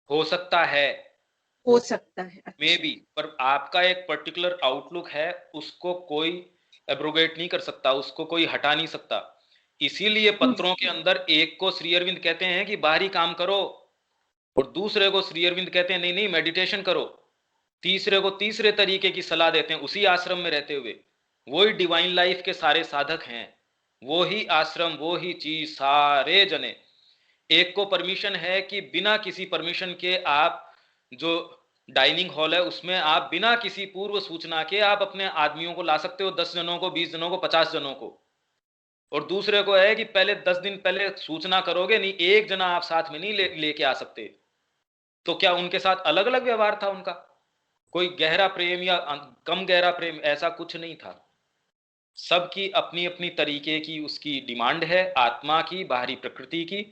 हो सकता है, हो सकता है, मे भी, पर आपका एक पर्टिकुलर आउटलुक है, उसको कोई एब्रोगेट नहीं कर सकता, उसको कोई हटा नहीं सकता। इसीलिए पत्रों के अंदर एक को श्री अरविंद कहते हैं कि बाहरी काम करो, और दूसरे को श्री अरविंद कहते हैं नहीं नहीं मेडिटेशन करो, तीसरे को तीसरे तरीके की सलाह देते हैं उसी आश्रम में रहते हुए। वही डिवाइन लाइफ के सारे साधक हैं, वो ही आश्रम, वो ही चीज, सारे जने। एक को परमिशन है कि बिना किसी परमिशन के आप जो डाइनिंग हॉल है उसमें आप बिना किसी पूर्व सूचना के आप अपने आदमियों को ला सकते हो, 10 जनों को, 20 जनों को, 50 जनों को। और दूसरे को है कि पहले 10 दिन पहले सूचना करोगे, नहीं एक जना आप साथ में नहीं लेके आ सकते। तो क्या उनके साथ अलग अलग व्यवहार था उनका? कोई गहरा प्रेम या कम गहरा प्रेम, ऐसा कुछ नहीं था। सबकी अपनी अपनी तरीके की उसकी डिमांड है, आत्मा की, बाहरी प्रकृति की।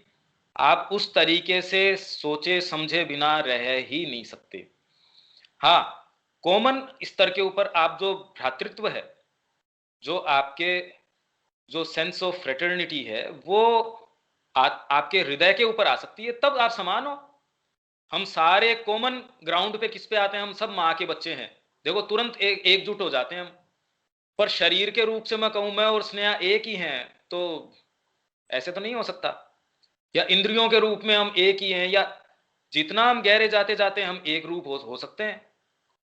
आप उस तरीके से सोचे समझे बिना रह ही नहीं सकते। हाँ, कॉमन स्तर के ऊपर आप जो भ्रातृत्व है, जो आपके जो सेंस ऑफ फ्रेटर्निटी है, वो आपके हृदय के ऊपर आ सकती है, तब आप समान हो। हम सारे कॉमन ग्राउंड पे किस पे आते हैं? हम सब माँ के बच्चे हैं, देखो तुरंत एकजुट हो जाते हैं हम। पर शरीर के रूप से मैं कहूं मैं और स्नेहा एक ही हैं, तो ऐसे तो नहीं हो सकता। या इंद्रियों के रूप में हम एक ही हैं, या जितना हम गहरे जाते जाते हम एक रूप हो सकते हैं,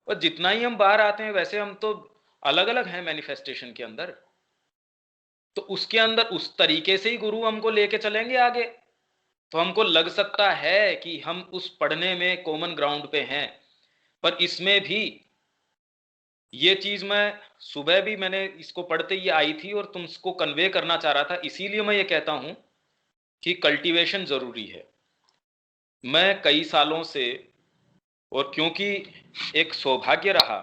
और जितना ही हम बाहर आते हैं वैसे हम तो अलग अलग हैं मैनिफेस्टेशन के अंदर। तो उसके अंदर उस तरीके से ही गुरु हमको लेके चलेंगे आगे, तो हमको लग सकता है कि हम उस पढ़ने में कॉमन ग्राउंड पे हैं। पर इसमें भी ये चीज मैं सुबह भी मैंने इसको पढ़ते ही आई थी और तुमको कन्वे करना चाह रहा था, इसीलिए मैं ये कहता हूं कि कल्टीवेशन जरूरी है। मैं कई सालों से, और क्योंकि एक सौभाग्य रहा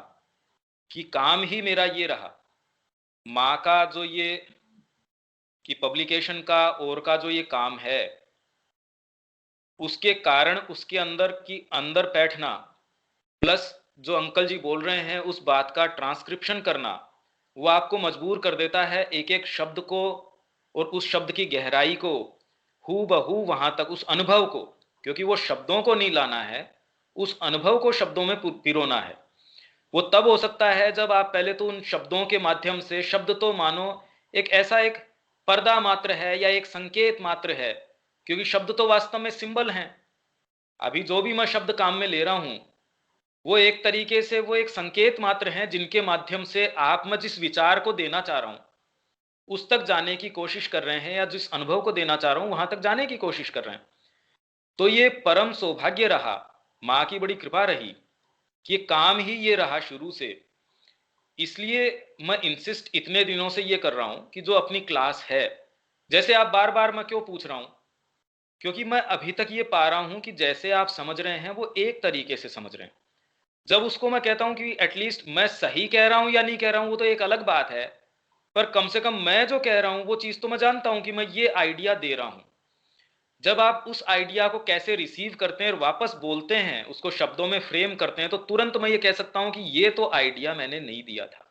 कि काम ही मेरा ये रहा, माँ का जो ये कि पब्लिकेशन का और का जो ये काम है, उसके कारण उसके अंदर की अंदर बैठना, प्लस जो अंकल जी बोल रहे हैं उस बात का ट्रांसक्रिप्शन करना, वो आपको मजबूर कर देता है एक एक शब्द को और उस शब्द की गहराई को हूबहू वहां तक, उस अनुभव को क्योंकि वो शब्दों को नहीं लाना है, उस अनुभव को शब्दों में पिरोना है। वो तब हो सकता है जब आप पहले तो उन शब्दों के माध्यम से, शब्द तो मानो एक ऐसा एक पर्दा मात्र है या एक संकेत मात्र है, क्योंकि शब्द तो वास्तव में सिंबल हैं। अभी जो भी मैं शब्द काम में ले रहा हूं वो एक तरीके से वो एक संकेत मात्र हैं, जिनके माध्यम से आप मैं जिस विचार को देना चाह रहा हूं उस तक जाने की कोशिश कर रहे हैं, या जिस अनुभव को देना चाह रहा हूं वहां तक जाने की कोशिश कर रहे हैं। तो ये परम सौभाग्य रहा, मां की बड़ी कृपा रही कि ये काम ही ये रहा शुरू से। इसलिए मैं इंसिस्ट इतने दिनों से ये कर रहा हूं कि जो अपनी क्लास है, जैसे आप बार बार मैं क्यों पूछ रहा हूं, क्योंकि मैं अभी तक ये पा रहा हूं कि जैसे आप समझ रहे हैं वो एक तरीके से समझ रहे हैं। जब उसको मैं कहता हूं कि एटलीस्ट मैं सही कह रहा हूं या नहीं कह रहा हूं वो तो एक अलग बात है, पर कम से कम मैं जो कह रहा हूं वो चीज तो मैं जानता हूं कि मैं ये आइडिया दे रहा हूं। जब आप उस आइडिया को कैसे रिसीव करते हैं और वापस बोलते हैं, उसको शब्दों में फ्रेम करते हैं, तो तुरंत मैं ये कह सकता हूं कि ये तो आइडिया मैंने नहीं दिया था।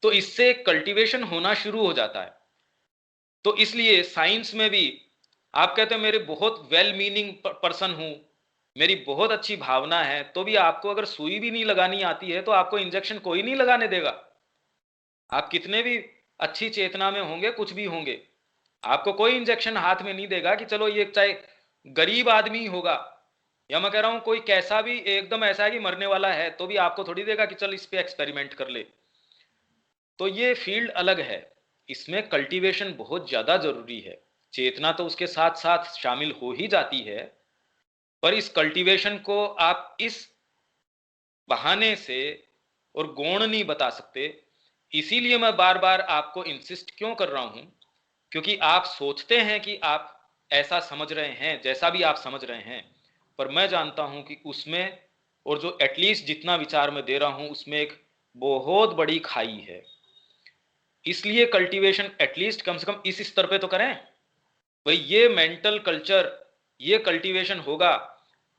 तो इससे कल्टीवेशन होना शुरू हो जाता है। तो इसलिए साइंस में भी आप कहते हैं मेरे बहुत वेल मीनिंग पर्सन हूं, मेरी बहुत अच्छी भावना है, तो भी आपको अगर सुई भी नहीं लगानी आती है तो आपको इंजेक्शन कोई नहीं लगाने देगा। आप कितने भी अच्छी चेतना में होंगे, कुछ भी होंगे, आपको कोई इंजेक्शन हाथ में नहीं देगा कि चलो ये, चाहे गरीब आदमी होगा या मैं कह रहा हूं कोई कैसा भी एकदम ऐसा है कि मरने वाला है, तो भी आपको थोड़ी देगा कि चल इस पे एक्सपेरिमेंट कर ले। तो ये फील्ड अलग है, इसमें कल्टीवेशन बहुत ज्यादा जरूरी है। चेतना तो उसके साथ साथ शामिल हो ही जाती है, पर इस कल्टीवेशन को आप इस बहाने से और गौण नहीं बता सकते। इसीलिए मैं बार बार आपको इंसिस्ट क्यों कर रहा हूं, क्योंकि आप सोचते हैं कि आप ऐसा समझ रहे हैं, जैसा भी आप समझ रहे हैं, पर मैं जानता हूं कि उसमें, और जो एटलीस्ट जितना विचार मैं दे रहा हूं उसमें एक बहुत बड़ी खाई है। इसलिए कल्टीवेशन एटलीस्ट कम से कम इस स्तर पे तो करें भाई। ये मेंटल कल्चर, ये कल्टीवेशन होगा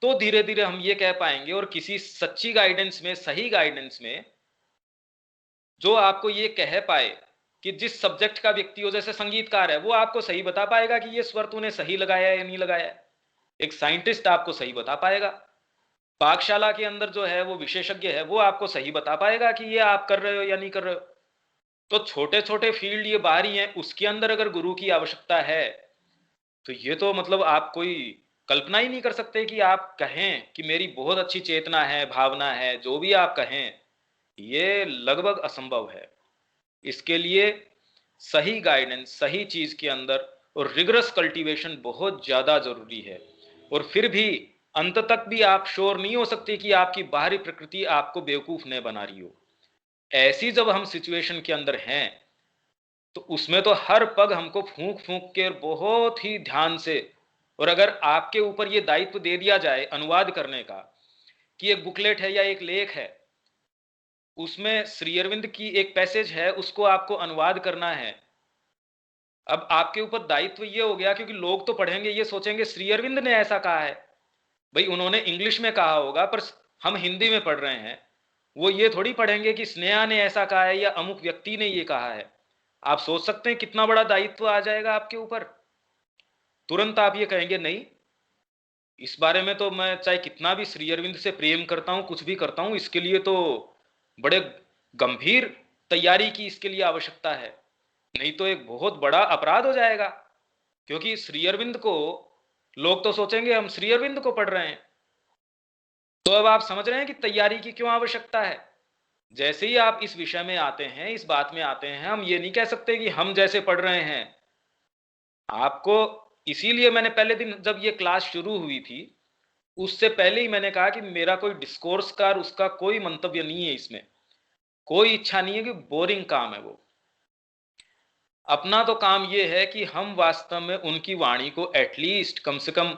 तो धीरे धीरे हम ये कह पाएंगे, और किसी सच्ची गाइडेंस में, सही गाइडेंस में जो आपको ये कह पाए कि जिस सब्जेक्ट का व्यक्ति हो, जैसे संगीतकार है, वो आपको सही बता पाएगा कि ये स्वर तूने सही लगाया है या नहीं लगाया है। एक साइंटिस्ट आपको सही बता पाएगा। पाकशाला के अंदर जो है वो विशेषज्ञ है, वो आपको सही बता पाएगा कि ये आप कर रहे हो या नहीं कर रहे हो। तो छोटे छोटे फील्ड ये बाहरी हैं, उसके अंदर अगर गुरु की आवश्यकता है तो ये तो मतलब आप कोई कल्पना ही नहीं कर सकते कि आप कहें कि मेरी बहुत अच्छी चेतना है, भावना है, जो भी आप कहें, ये लगभग असंभव है। इसके लिए सही गाइडेंस, सही चीज के अंदर और रिगरस कल्टीवेशन बहुत ज्यादा जरूरी है। और फिर भी अंत तक भी आप श्योर नहीं हो सकते कि आपकी बाहरी प्रकृति आपको बेवकूफ न बना रही हो। ऐसी जब हम सिचुएशन के अंदर हैं तो उसमें तो हर पग हमको फूंक फूंक के बहुत ही ध्यान से, और अगर आपके ऊपर ये दायित्व दे दिया जाए अनुवाद करने का कि एक बुकलेट है या एक लेख है, उसमें श्री अरविंद की एक पैसेज है, उसको आपको अनुवाद करना है। अब आपके ऊपर दायित्व ये हो गया, क्योंकि लोग तो पढ़ेंगे ये सोचेंगे श्री अरविंद ने ऐसा कहा है। भाई उन्होंने इंग्लिश में कहा होगा, पर हम हिंदी में पढ़ रहे हैं, वो ये थोड़ी पढ़ेंगे कि स्नेहा ने ऐसा कहा है या अमुक व्यक्ति ने ये कहा है। आप सोच सकते हैं कितना बड़ा दायित्व आ जाएगा आपके ऊपर। तुरंत आप ये कहेंगे नहीं, इस बारे में तो मैं चाहे कितना भी श्री अरविंद से प्रेम करता हूं, कुछ भी करता हूं, इसके लिए तो बड़े गंभीर तैयारी की इसके लिए आवश्यकता है, नहीं तो एक बहुत बड़ा अपराध हो जाएगा। क्योंकि श्री अरविंद को लोग तो सोचेंगे हम श्री अरविंद को पढ़ रहे हैं। तो अब आप समझ रहे हैं कि तैयारी की क्यों आवश्यकता है। जैसे ही आप इस विषय में आते हैं, इस बात में आते हैं, हम ये नहीं कह सकते कि हम जैसे पढ़ रहे हैं आपको। इसीलिए मैंने पहले दिन जब ये क्लास शुरू हुई थी उससे पहले ही मैंने कहा कि मेरा कोई डिस्कोर्स का उसका कोई मंतव्य नहीं है, इसमें कोई इच्छा नहीं है कि बोरिंग काम है वो। अपना तो काम ये है कि हम वास्तव में उनकी वाणी को एटलीस्ट कम से कम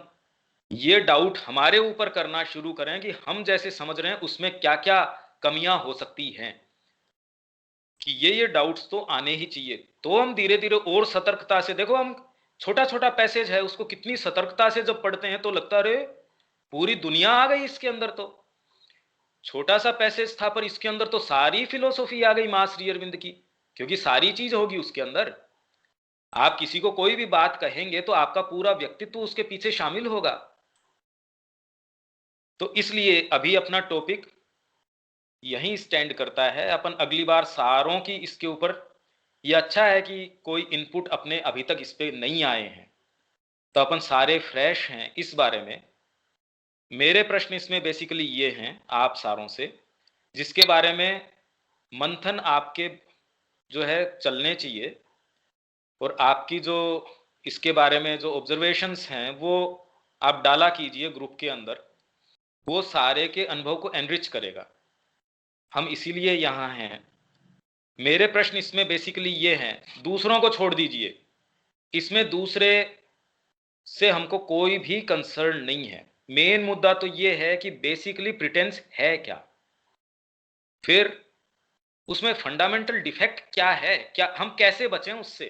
ये डाउट हमारे ऊपर करना शुरू करें कि हम जैसे समझ रहे हैं उसमें क्या क्या कमियां हो सकती हैं, कि ये डाउट्स तो आने ही चाहिए। तो हम धीरे धीरे और सतर्कता से, देखो हम छोटा छोटा पैसेज है उसको कितनी सतर्कता से जब पढ़ते हैं तो लगता है पूरी दुनिया आ गई इसके अंदर। तो छोटा सा पैसेज था पर इसके अंदर तो सारी फिलोसॉफी आ गई मां श्री अरविंद की, क्योंकि सारी चीज होगी उसके अंदर। आप किसी को कोई भी बात कहेंगे तो आपका पूरा व्यक्तित्व उसके पीछे शामिल होगा। तो इसलिए अभी अपना टॉपिक यहीं स्टैंड करता है। अपन अगली बार सारों की इसके ऊपर, ये अच्छा है कि कोई इनपुट अपने अभी तक इस पे नहीं आए हैं, तो अपन सारे फ्रेश हैं इस बारे में। मेरे प्रश्न इसमें बेसिकली ये हैं आप सारों से, जिसके बारे में मंथन आपके जो है चलने चाहिए, और आपकी जो इसके बारे में जो ऑब्जर्वेशंस हैं वो आप डाला कीजिए ग्रुप के अंदर। वो सारे के अनुभव को एनरिच करेगा। हम इसीलिए यहाँ हैं। मेरे प्रश्न इसमें बेसिकली ये हैं, दूसरों को छोड़ दीजिए, इसमें दूसरे से हमको कोई भी कंसर्न नहीं है। मेन मुद्दा तो ये है कि बेसिकली प्रिटेंस है क्या, फिर उसमें फंडामेंटल डिफेक्ट क्या है, क्या हम कैसे बचें उससे।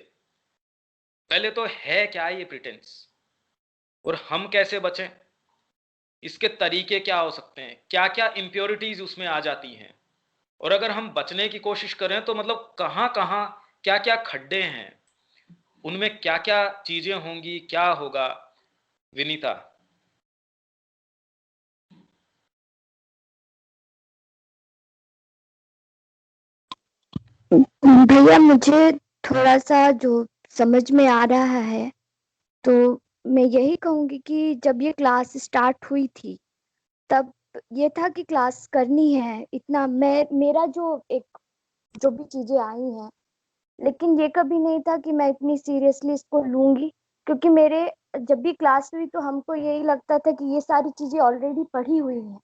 पहले तो है क्या ये प्रिटेंस, और हम कैसे बचें, इसके तरीके क्या हो सकते हैं, क्या क्या इम्प्योरिटीज उसमें आ जाती हैं, और अगर हम बचने की कोशिश करें तो मतलब कहाँ कहाँ क्या क्या खड्डे हैं, उनमें क्या क्या चीजें होंगी, क्या होगा। विनीता। भैया मुझे थोड़ा सा जो समझ में आ रहा है, तो मैं यही कहूंगी कि जब ये क्लास स्टार्ट हुई थी तब ये था कि क्लास करनी है, इतना मेरा जो भी चीजें आई हैं, लेकिन ये कभी नहीं था कि मैं इतनी सीरियसली इसको लूंगी, क्योंकि मेरे जब भी क्लास हुई तो हमको यही लगता था कि ये सारी चीजें ऑलरेडी पढ़ी हुई हैं,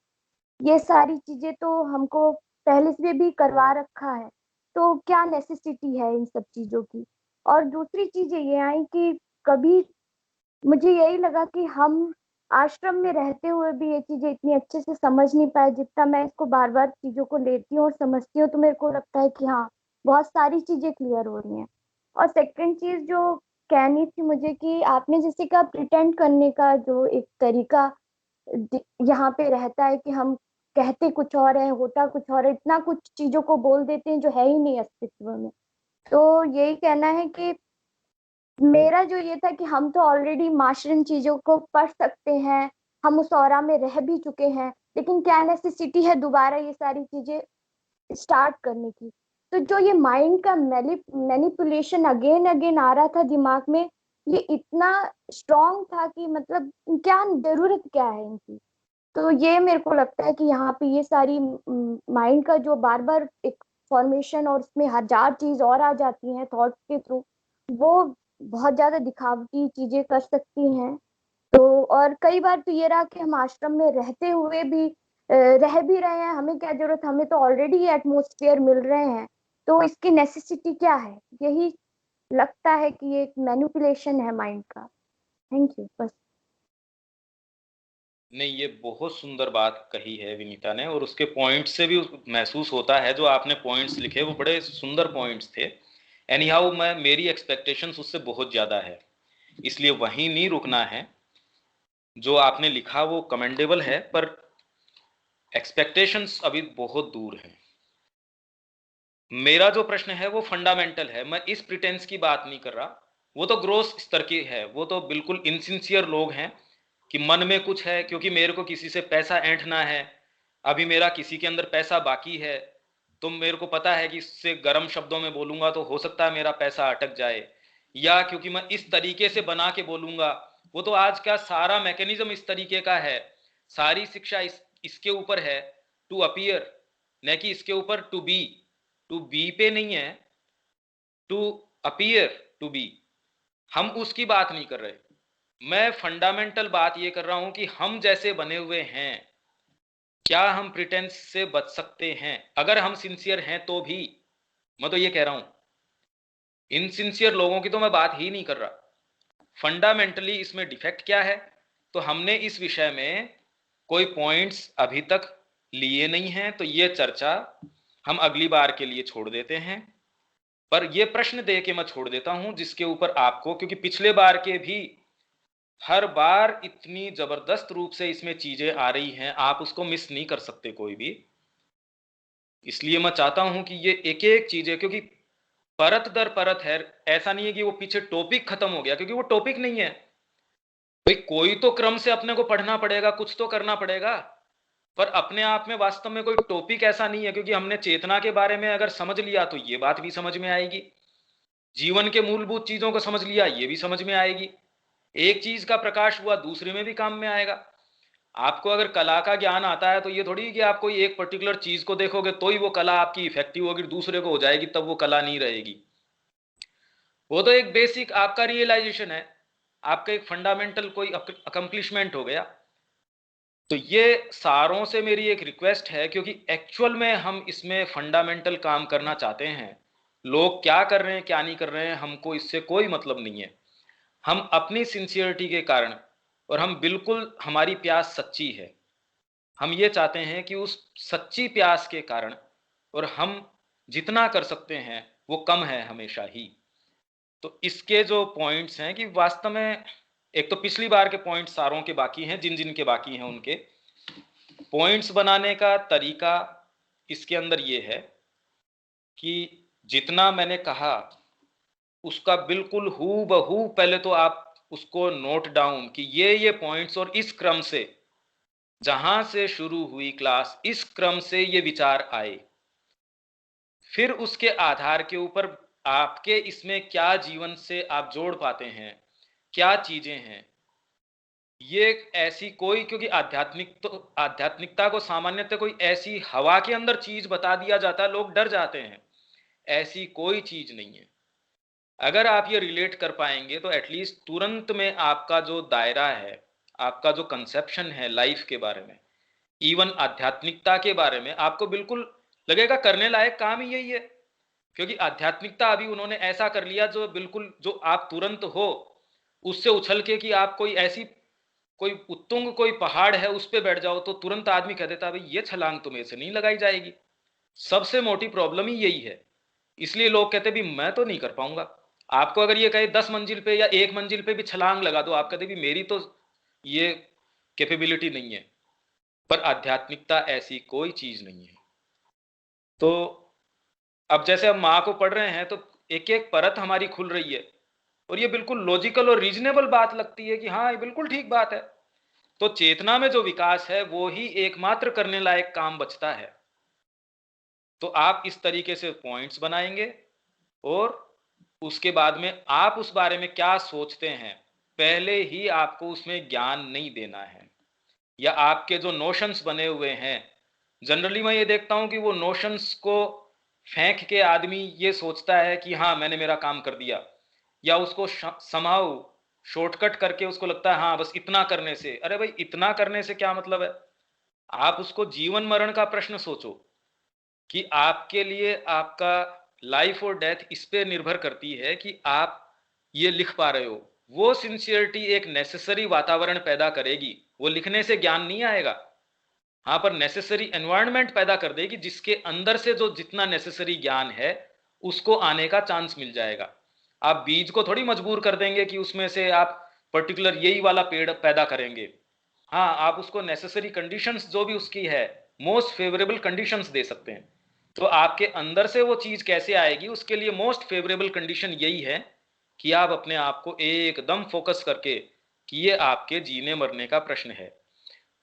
ये सारी चीजें तो हमको पहले से भी करवा रखा है, तो क्या नेसेसिटी है इन सब चीजों की। और दूसरी चीज ये आई कि कभी मुझे यही लगा कि हम आश्रम में रहते हुए भी ये चीजें इतनी अच्छे से समझ नहीं पाए, जितना मैं इसको बार बार चीजों को लेती हूँ और समझती हूँ तो मेरे को लगता है कि हाँ बहुत सारी चीजें क्लियर हो रही हैं। और सेकंड चीज जो कहनी थी मुझे कि आपने जैसे कहा प्रिटेंड करने का जो एक तरीका यहाँ पे रहता है कि हम कहते कुछ और है होता कुछ और है, इतना कुछ चीजों को बोल देते हैं जो है ही नहीं अस्तित्व में। तो यही कहना है कि मेरा जो ये था कि हम तो ऑलरेडी माशरन चीजों को पढ़ सकते हैं, हम उस ऑरा में रह भी चुके हैं, लेकिन क्या नेसेसिटी है दोबारा ये सारी चीजें स्टार्ट करने की। तो जो ये माइंड का मैनिपुलेशन अगेन अगेन आ रहा था दिमाग में, ये इतना स्ट्रॉन्ग था कि मतलब क्या जरूरत क्या है इनकी। तो ये मेरे को लगता है कि यहाँ पे ये सारी माइंड का जो बार बार एक फॉर्मेशन और उसमें हजार चीज और आ जाती हैं थॉट्स के थ्रू, वो बहुत ज्यादा दिखावटी चीजें कर सकती हैं। तो और कई बार तो ये रहा कि हम आश्रम में रहते हुए भी रह भी रहे हैं, हमें क्या जरूरत, हमें तो ऑलरेडी एटमोस्फेयर मिल रहे हैं, तो इसकी नेसेसिटी क्या है। यही लगता है कि ये एक मैनिपुलेशन है माइंड का। Thank you. बस नहीं, ये बहुत सुंदर बात कही है विनीता ने, और उसके पॉइंट से भी महसूस होता है, जो आपने पॉइंट्स लिखे वो बड़े सुंदर पॉइंट्स थे। एनी हाउ मेरी एक्सपेक्टेशंस उससे बहुत ज़्यादा है, इसलिए वहीं नहीं रुकना है। जो आपने लिखा वो कमेंडेबल है, पर एक्सपेक्टेशंस अभी बहुत दूर हैं। मेरा जो प्रश्न है वो फंडामेंटल है। मैं इस प्रिटेंस की बात नहीं कर रहा, वो तो ग्रोस स्तर की है, वो तो बिल्कुल इनसिंसियर लोग हैं कि मन में कुछ है क्योंकि मेरे को किसी से पैसा ऐंठना है, अभी मेरा किसी के अंदर पैसा बाकी है, तो मेरे को पता है कि इससे गर्म शब्दों में बोलूंगा तो हो सकता है मेरा पैसा अटक जाए, या क्योंकि मैं इस तरीके से बना के बोलूंगा। वो तो आज का सारा मैकेनिज्म इस तरीके का है, सारी शिक्षा इसके ऊपर है, टू अपीयर, न कि इसके ऊपर टू बी पे नहीं है, टू अपीयर टू बी। हम उसकी बात नहीं कर रहे, मैं फंडामेंटल बात ये कर रहा हूं कि हम जैसे बने हुए हैं, क्या हम प्रिटेंस से बच सकते हैं अगर हम सिंसियर हैं तो भी। मैं तो ये कह रहा हूं, इनसिंसियर लोगों की तो मैं बात ही नहीं कर रहा। फंडामेंटली इसमें डिफेक्ट क्या है, तो हमने इस विषय में कोई पॉइंट्स अभी तक लिए नहीं हैं, तो ये चर्चा हम अगली बार के लिए छोड़ देते हैं। पर ये प्रश्न दे के मैं छोड़ देता हूं, जिसके ऊपर आपको, क्योंकि पिछले बार के भी हर बार इतनी जबरदस्त रूप से इसमें चीजें आ रही हैं, आप उसको मिस नहीं कर सकते कोई भी। इसलिए मैं चाहता हूं कि ये एक एक चीजें, क्योंकि परत दर परत है। ऐसा नहीं है कि वो पीछे टॉपिक खत्म हो गया, क्योंकि वो टॉपिक नहीं है भाई। कोई तो क्रम से अपने को पढ़ना पड़ेगा, कुछ तो करना पड़ेगा, पर अपने आप में वास्तव में कोई टॉपिक ऐसा नहीं है। क्योंकि हमने चेतना के बारे में अगर समझ लिया तो ये बात भी समझ में आएगी, जीवन के मूलभूत चीजों को समझ लिया ये भी समझ में आएगी, एक चीज का प्रकाश हुआ दूसरे में भी काम में आएगा। आपको अगर कला का ज्ञान आता है तो ये थोड़ी कि आप कोई एक पर्टिकुलर चीज को देखोगे तो ही वो कला आपकी इफेक्टिव होगी, दूसरे को हो जाएगी तब वो कला नहीं रहेगी। वो तो एक बेसिक आपका रियलाइजेशन है, आपका एक फंडामेंटल कोई अकम्प्लिशमेंट हो गया। तो ये सारों से मेरी एक रिक्वेस्ट है, क्योंकि एक्चुअल में हम इसमें फंडामेंटल काम करना चाहते हैं। लोग क्या कर रहे हैं क्या नहीं कर रहे हैं हमको इससे कोई मतलब नहीं है। हम अपनी सिंसियरिटी के कारण, और हम बिल्कुल हमारी प्यास सच्ची है, हम ये चाहते हैं कि उस सच्ची प्यास के कारण, और हम जितना कर सकते हैं वो कम है हमेशा ही। तो इसके जो पॉइंट्स हैं कि वास्तव में एक तो पिछली बार के पॉइंट्स सारों के बाकी हैं, जिन जिन के बाकी हैं उनके पॉइंट्स बनाने का तरीका इसके अंदर ये है कि जितना मैंने कहा उसका बिल्कुल हूबहू पहले तो आप उसको नोट डाउन कि ये पॉइंट्स और इस क्रम से जहां से शुरू हुई क्लास इस क्रम से ये विचार आए, फिर उसके आधार के ऊपर आपके इसमें क्या जीवन से आप जोड़ पाते हैं, क्या चीजें हैं। ये ऐसी कोई, क्योंकि आध्यात्मिकता को सामान्यतः कोई ऐसी हवा के अंदर चीज बता दिया जाता है, लोग डर जाते हैं। ऐसी कोई चीज नहीं है। अगर आप ये रिलेट कर पाएंगे तो एटलीस्ट तुरंत में आपका जो दायरा है, आपका जो कंसेप्शन है लाइफ के बारे में, इवन आध्यात्मिकता के बारे में, आपको बिल्कुल लगेगा करने लायक काम ही यही है। क्योंकि आध्यात्मिकता अभी उन्होंने ऐसा कर लिया जो बिल्कुल, जो आप तुरंत हो उससे उछल के कि आप कोई ऐसी कोई उत्तुंग कोई पहाड़ है उस पे बैठ जाओ तो तुरंत आदमी कह देता भाई ये छलांग तो मेरे से नहीं लगाई जाएगी। सबसे मोटी प्रॉब्लम ही यही है। इसलिए लोग कहते भी मैं तो नहीं कर पाऊंगा। आपको अगर ये कहे 10 मंजिल पे या 1 मंजिल पे भी छलांग लगा दो, आप कहते भी मेरी तो ये कैपेबिलिटी नहीं है। पर आध्यात्मिकता ऐसी कोई चीज नहीं है। तो अब जैसे हम माँ को पढ़ रहे हैं तो एक एक परत हमारी खुल रही है, और ये बिल्कुल लॉजिकल और रीजनेबल बात लगती है कि हाँ ये बिल्कुल ठीक बात है। तो चेतना में जो विकास है वो ही एकमात्र करने लायक काम बचता है। तो आप इस तरीके से पॉइंट्स बनाएंगे, और उसके बाद में आप उस बारे में क्या सोचते हैं पहले ही आपको उसमें ज्ञान नहीं देना है। या आपके जो नोशंस बने हुए हैं, जनरली मैं ये देखता हूं कि वो नोशंस को फेंक के आदमी ये सोचता है कि हाँ मैंने मेरा काम कर दिया, या उसको समहाउ शॉर्टकट करके उसको लगता है हाँ बस इतना करने से। अरे भाई इतना करने से क्या मतलब है? आप उसको जीवन मरण का प्रश्न सोचो कि आपके लिए आपका लाइफ और डेथ इस पे निर्भर करती है कि आप ये लिख पा रहे हो। वो सिंसियरिटी एक नेसेसरी वातावरण पैदा करेगी, वो लिखने से ज्ञान नहीं आएगा। हाँ, पर नेसेसरी एनवायरनमेंट पैदा कर देगी जिसके अंदर से जो जितना नेसेसरी ज्ञान है उसको आने का चांस मिल जाएगा। आप बीज को थोड़ी मजबूर कर देंगे कि उसमें से आप पर्टिकुलर यही वाला पेड़ पैदा करेंगे। हाँ, आप उसको नेसेसरी कंडीशंस जो भी उसकी है, मोस्ट फेवरेबल कंडीशंस दे सकते हैं। तो आपके अंदर से वो चीज कैसे आएगी, उसके लिए मोस्ट फेवरेबल कंडीशन यही है कि आप अपने आप को एकदम फोकस करके कि ये आपके जीने मरने का प्रश्न है।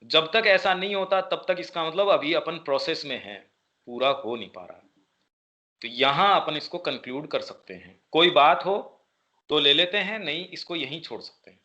जब तक ऐसा नहीं होता तब तक इसका मतलब अभी अपन प्रोसेस में है, पूरा हो नहीं पा रहा। तो यहां अपन इसको कंक्लूड कर सकते हैं। कोई बात हो तो ले लेते हैं, नहीं इसको यहीं छोड़ सकते हैं।